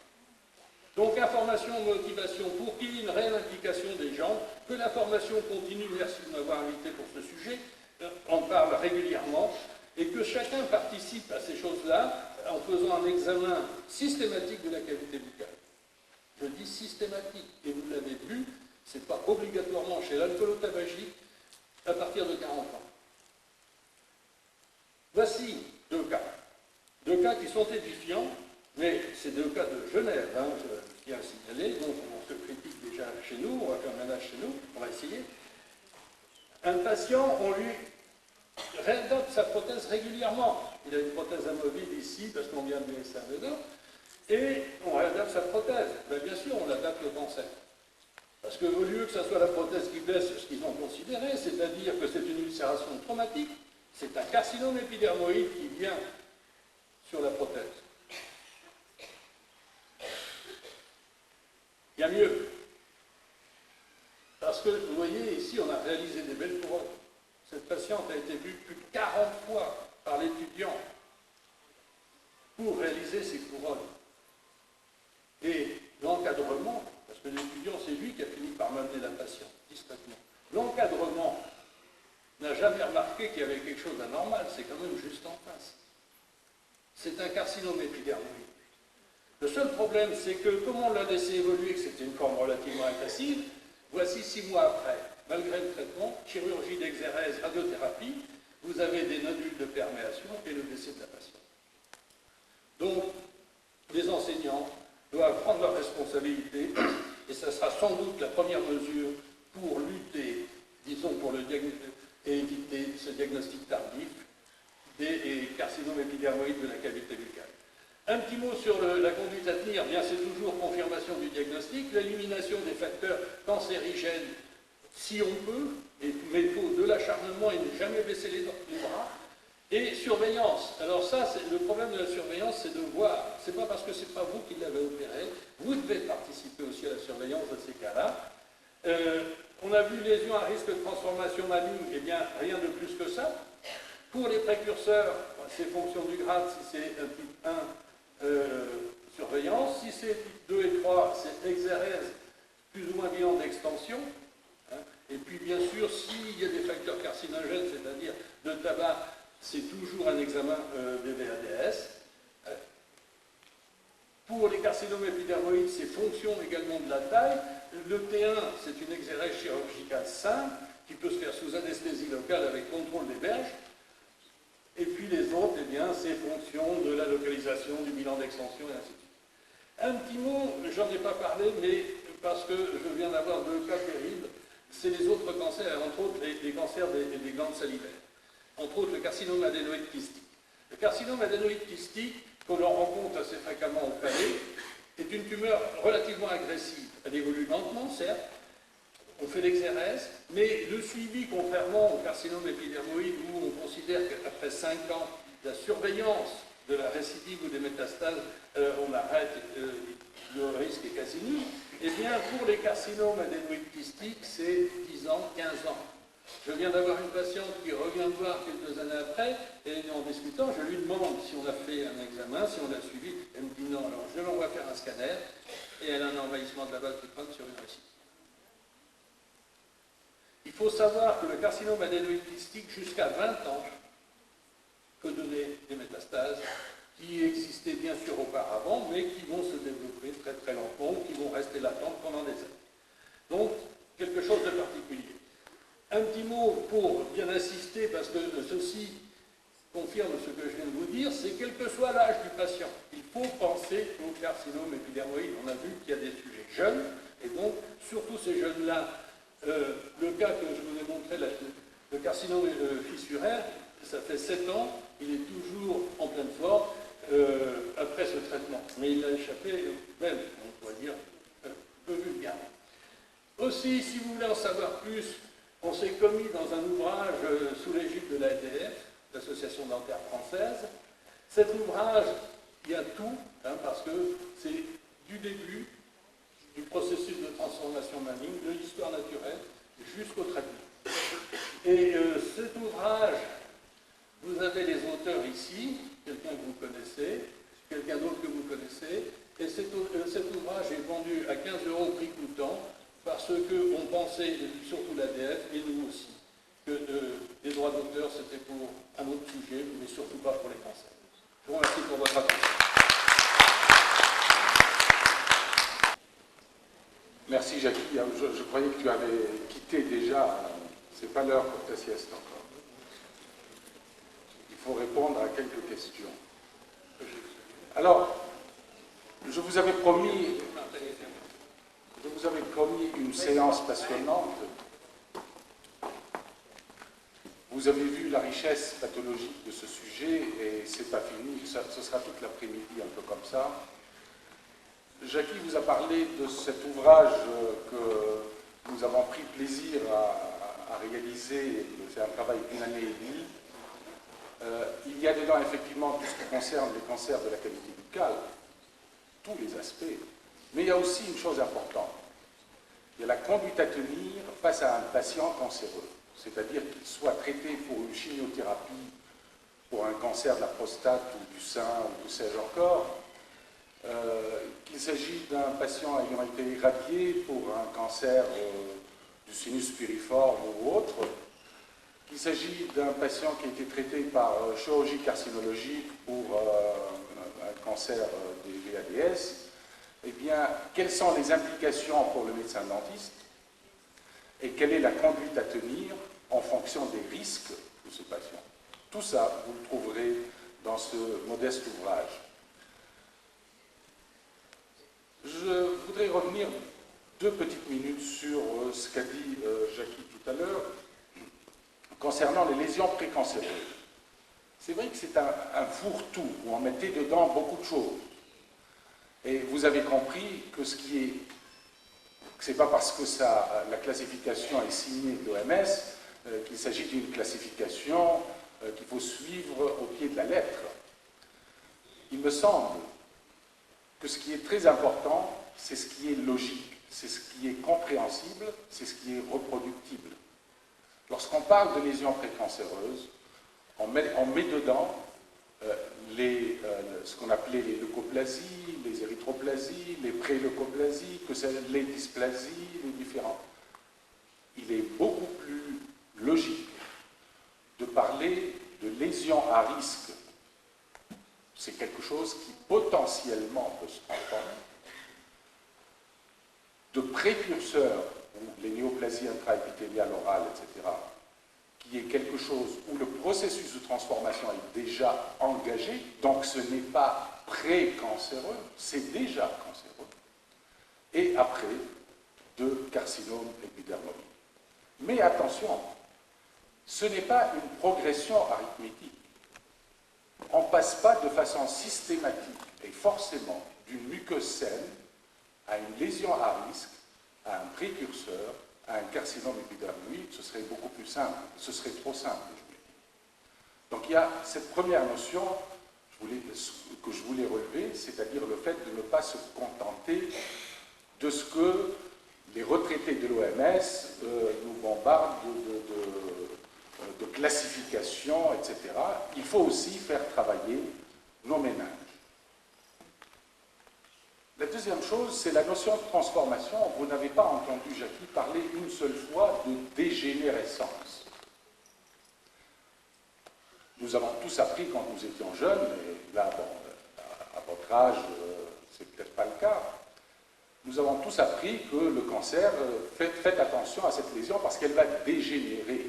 Donc, information, motivation, pour qu'il y ait une réelle implication des gens, que la formation continue, merci de m'avoir invité pour ce sujet, on parle régulièrement, et que chacun participe à ces choses-là en faisant un examen systématique de la cavité buccale. Je dis systématique, et vous l'avez vu, ce n'est pas obligatoirement chez l'alcoolotabagique à partir de 40 ans. Voici deux cas. Deux cas qui sont édifiants, mais c'est deux cas de Genève, je tiens à signaler, donc on se critique déjà chez nous, on va faire un ménage chez nous, on va essayer. Un patient, on lui réadapte sa prothèse régulièrement. Il a une prothèse amovible ici, parce qu'on vient de laisser un dedans, et on réadapte sa prothèse. Bien sûr, on l'adapte au cancer. Parce qu'au lieu que ce soit la prothèse qui blesse ce qu'ils ont considéré, c'est-à-dire que c'est une ulcération traumatique, c'est un carcinome épidermoïde qui vient sur la prothèse. Il y a mieux. Parce que, vous voyez, ici, on a réalisé des belles couronnes. Cette patiente a été vue plus de 40 fois par l'étudiant pour réaliser ces couronnes. Et l'encadrement, parce que l'étudiant, c'est lui qui a fini par m'amener la patiente, discrètement. L'encadrement n'a jamais remarqué qu'il y avait quelque chose d'anormal, c'est quand même juste en face. C'est un carcinome épidermoïde. Le seul problème, c'est que, comme on l'a laissé évoluer, que c'était une forme relativement agressive, voici 6 mois après, malgré le traitement, chirurgie d'exérèse, radiothérapie, vous avez des nodules de perméation et le décès de la patiente. Donc, les enseignants doivent prendre leurs responsabilités, et ça sera sans doute la première mesure pour lutter, disons, pour le diagnostic, et éviter ce diagnostic tardif des carcinomes épidermoïdes de la cavité buccale. Un petit mot sur la conduite à tenir, bien c'est toujours confirmation du diagnostic, l'élimination des facteurs cancérigènes, si on peut, mais il faut de l'acharnement et ne jamais baisser les bras, et surveillance. Alors ça, le problème de la surveillance, c'est de voir, c'est pas parce que c'est pas vous qui l'avez opéré, vous devez participer aussi à la surveillance de ces cas-là. On a vu lésions à risque de transformation maligne, eh bien rien de plus que ça. Pour les précurseurs, c'est fonction du grade, si c'est un type 1, surveillance, si c'est type 2 et 3, c'est exérèse, plus ou moins bilan d'extension. Et puis bien sûr, s'il y a des facteurs carcinogènes, c'est-à-dire de tabac, c'est toujours un examen des VADS. Pour les carcinomes épidermoïdes, c'est fonction également de la taille. Le T1, c'est une exérèse chirurgicale simple, qui peut se faire sous anesthésie locale avec contrôle des berges. Et puis les autres, eh bien, c'est fonction de la localisation, du bilan d'extension et ainsi de suite. Un petit mot, j'en ai pas parlé, mais parce que je viens d'avoir 2 cas terribles, c'est les autres cancers, entre autres les cancers des glandes salivaires. Entre autres le carcinome adénoïde kystique. Le carcinome adénoïde kystique, que l'on rencontre assez fréquemment au palais, est une tumeur relativement agressive. Elle évolue lentement, certes, on fait l'exérèse, mais le suivi, contrairement au carcinome épidermoïde, où on considère qu'après 5 ans, la surveillance de la récidive ou des métastases, on arrête, le risque est quasi nul. Eh bien, pour les carcinomes adénoïdes kystiques, c'est 10 ans, 15 ans. Je viens d'avoir une patiente qui revient me voir quelques années après, et en discutant, je lui demande si on a fait un examen, si on l'a suivi. Elle me dit non, alors je l'envoie faire un scanner, et elle a un envahissement de la base du crâne sur une récidive. Il faut savoir que le carcinome adénoïde kystique, jusqu'à 20 ans, peut donner des métastases qui existaient bien sûr auparavant, mais qui vont se développer très très lentement, qui vont rester latentes pendant des années. Donc, quelque chose de particulier. Un petit mot pour bien insister, parce que ceci confirme ce que je viens de vous dire, c'est quel que soit l'âge du patient, il faut penser au carcinome épidermoïde. On a vu qu'il y a des sujets jeunes, et donc, surtout ces jeunes-là, le cas que je vous ai montré, le carcinome fissuraire, ça fait 7 ans, il est toujours en pleine forme après ce traitement. Mais il a échappé, même, on pourrait dire, peu vulgairement. Aussi, si vous voulez en savoir plus, on s'est commis dans un ouvrage sous l'égide de l'ADF, l'Association dentaire française. Cet ouvrage, il y a tout, parce que c'est du début du processus de transformation maligne, de l'histoire naturelle, jusqu'au traitement. Et cet ouvrage, vous avez les auteurs ici, quelqu'un que vous connaissez, quelqu'un d'autre que vous connaissez, et cet ouvrage est vendu à 15 € au prix coûtant, parce qu'on pensait, surtout l'ADF, et nous aussi, que les droits d'auteur, c'était pour un autre sujet, mais surtout pas pour les cancers. Je vous remercie pour votre attention. Merci Jackie. Je croyais que tu avais quitté déjà. C'est pas l'heure pour ta sieste encore. Il faut répondre à quelques questions. Alors, je vous avais promis une séance passionnante. Vous avez vu la richesse pathologique de ce sujet et c'est pas fini. Ce sera toute l'après-midi, un peu comme ça. Jackie vous a parlé de cet ouvrage que nous avons pris plaisir à réaliser. C'est un travail d'une année et demie. Il y a dedans effectivement tout ce qui concerne les cancers de la cavité buccale, tous les aspects. Mais il y a aussi une chose importante. Il y a la conduite à tenir face à un patient cancéreux. C'est-à-dire qu'il soit traité pour une chimiothérapie, pour un cancer de la prostate ou du sein ou que sais-je encore, qu'il s'agit d'un patient ayant été irradié pour un cancer du sinus piriforme ou autre, qu'il s'agit d'un patient qui a été traité par chirurgie carcinologique pour un cancer des VADS, eh bien, quelles sont les implications pour le médecin dentiste et quelle est la conduite à tenir en fonction des risques de ce patient. Tout ça, vous le trouverez dans ce modeste ouvrage. Je voudrais revenir 2 petites minutes sur ce qu'a dit Jackie tout à l'heure concernant les lésions précancéreuses. C'est vrai que c'est un fourre-tout où on mettait dedans beaucoup de choses. Et vous avez compris que ce qui est... c'est pas parce que la classification est signée de l'OMS qu'il s'agit d'une classification qu'il faut suivre au pied de la lettre. Il me semble que ce qui est très important, c'est ce qui est logique, c'est ce qui est compréhensible, c'est ce qui est reproductible. Lorsqu'on parle de lésions précancéreuses, on met dedans ce qu'on appelait les leucoplasies, les érythroplasies, les préleucoplasies, les dysplasies, les différents. Il est beaucoup plus logique de parler de lésions à risque. C'est quelque chose qui potentiellement peut se transformer. De précurseurs, ou les néoplasies intraépithéliales orales, etc., qui est quelque chose où le processus de transformation est déjà engagé, donc ce n'est pas pré-cancéreux, c'est déjà cancéreux. Et après, de carcinome épidermoïde. Mais attention, ce n'est pas une progression arithmétique. On ne passe pas de façon systématique et forcément d'une muqueuse saine à une lésion à risque, à un précurseur, à un carcinome épidermoïde. Ce serait beaucoup plus simple, ce serait trop simple, je vous l'ai dit. Donc il y a cette première notion, je que je voulais relever, c'est-à-dire le fait de ne pas se contenter de ce que les retraités de l'OMS nous bombardent de classifications, etc. Il faut aussi faire travailler nos ménages. La deuxième chose, c'est la notion de transformation. Vous n'avez pas entendu Jackie parler une seule fois de dégénérescence. Nous avons tous appris quand nous étions jeunes, et là, bon, à votre âge, c'est peut-être pas le cas, nous avons tous appris que le cancer, faites attention à cette lésion parce qu'elle va dégénérer.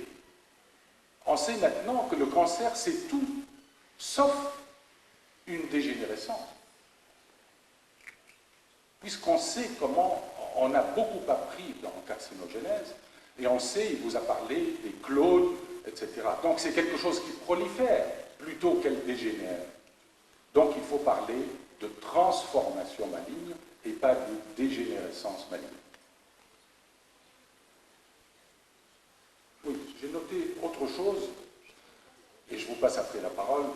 On sait maintenant que le cancer, c'est tout, sauf une dégénérescence. Puisqu'on sait comment, on a beaucoup appris dans la carcinogénèse, et on sait, il vous a parlé des clones, etc. Donc c'est quelque chose qui prolifère plutôt qu'elle dégénère. Donc il faut parler de transformation maligne et pas de dégénérescence maligne. Oui, j'ai noté autre chose, et je vous passe après la parole.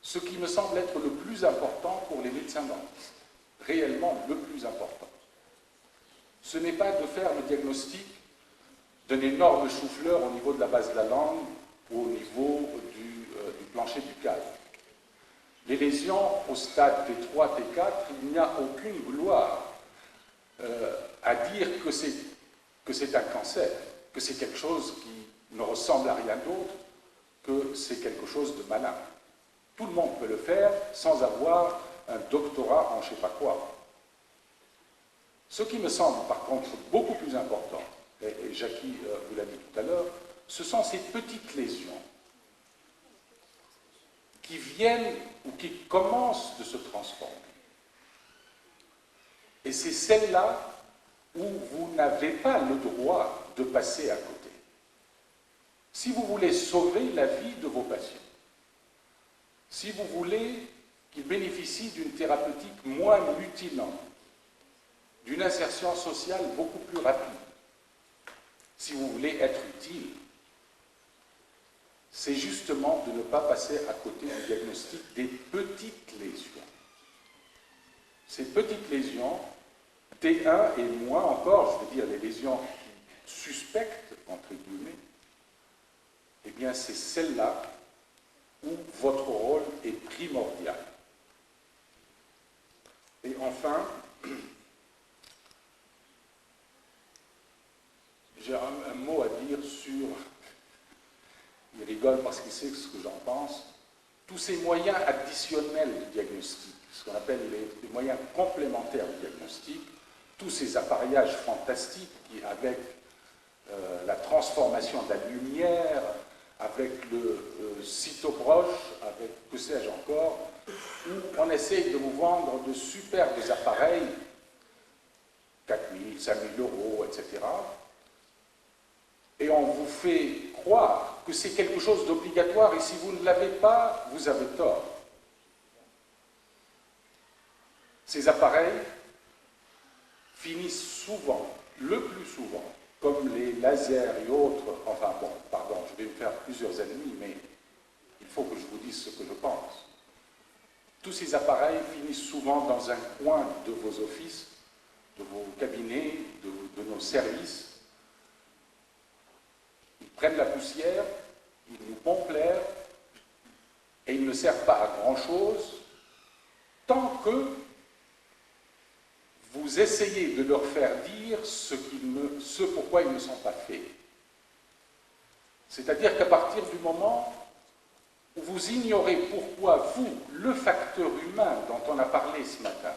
Ce qui me semble être le plus important pour les médecins dentistes, réellement le plus important, ce n'est pas de faire le diagnostic d'un énorme chou-fleur au niveau de la base de la langue ou au niveau du plancher buccal. Les lésions au stade T3, T4, il n'y a aucune gloire à dire que c'est un cancer, que c'est quelque chose qui ne ressemble à rien d'autre, que c'est quelque chose de malin. Tout le monde peut le faire sans avoir un doctorat en je ne sais pas quoi. Ce qui me semble par contre beaucoup plus important, et Jackie vous l'a dit tout à l'heure, ce sont ces petites lésions qui viennent ou qui commencent de se transformer. Et c'est celle-là où vous n'avez pas le droit de passer à côté. Si vous voulez sauver la vie de vos patients, si vous voulez qu'ils bénéficient d'une thérapeutique moins mutilante, d'une insertion sociale beaucoup plus rapide, si vous voulez être utile, c'est justement de ne pas passer à côté du diagnostic des petites lésions. Ces petites lésions, T1 et moins encore, je veux dire les lésions suspectes, entre guillemets, eh bien c'est celle-là où votre rôle est primordial. Et enfin, j'ai un mot à dire sur, il rigole parce qu'il sait ce que j'en pense, tous ces moyens additionnels du diagnostic, ce qu'on appelle les moyens complémentaires du diagnostic, tous ces appareillages fantastiques qui, avec la transformation de la lumière, avec le cytobroche, avec que sais-je encore, où on essaye de vous vendre de superbes appareils, 4 000, 5 000 euros, etc. Et on vous fait croire que c'est quelque chose d'obligatoire et si vous ne l'avez pas, vous avez tort. Ces appareils finissent souvent, le plus souvent, comme les lasers et autres, enfin bon, pardon, je vais me faire plusieurs ennemis, mais il faut que je vous dise ce que je pense. Tous ces appareils finissent souvent dans un coin de vos offices, de vos cabinets, de nos services. Ils prennent la poussière, ils nous pompent l'air, et ils ne servent pas à grand-chose tant que vous essayez de leur faire dire ce pourquoi ils ne sont pas faits. C'est-à-dire qu'à partir du moment où vous ignorez pourquoi vous, le facteur humain dont on a parlé ce matin,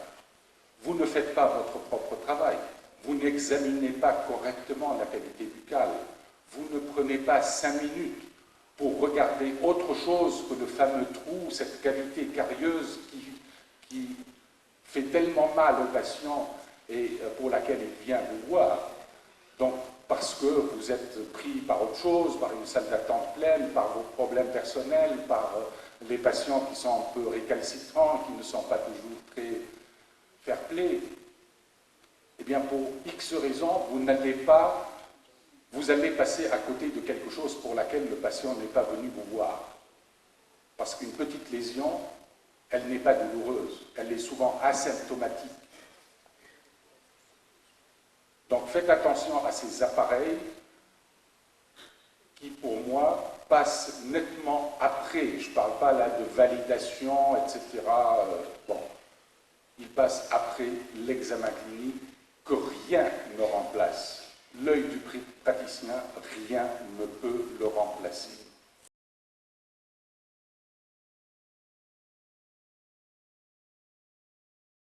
vous ne faites pas votre propre travail, vous n'examinez pas correctement la qualité buccale, vous ne prenez pas 5 minutes pour regarder autre chose que le fameux trou, cette cavité carieuse qui fait tellement mal au patient et pour laquelle il vient vous voir. Donc, parce que vous êtes pris par autre chose, par une salle d'attente pleine, par vos problèmes personnels, par les patients qui sont un peu récalcitrants, qui ne sont pas toujours très fair-play. Eh bien, pour X raisons, vous allez passer à côté de quelque chose pour laquelle le patient n'est pas venu vous voir. Parce qu'une petite lésion, elle n'est pas douloureuse, elle est souvent asymptomatique. Donc faites attention à ces appareils qui, pour moi, passent nettement après. Je ne parle pas là de validation, etc. Bon, ils passent après l'examen clinique que rien ne remplace. L'œil du praticien, rien ne peut le remplacer.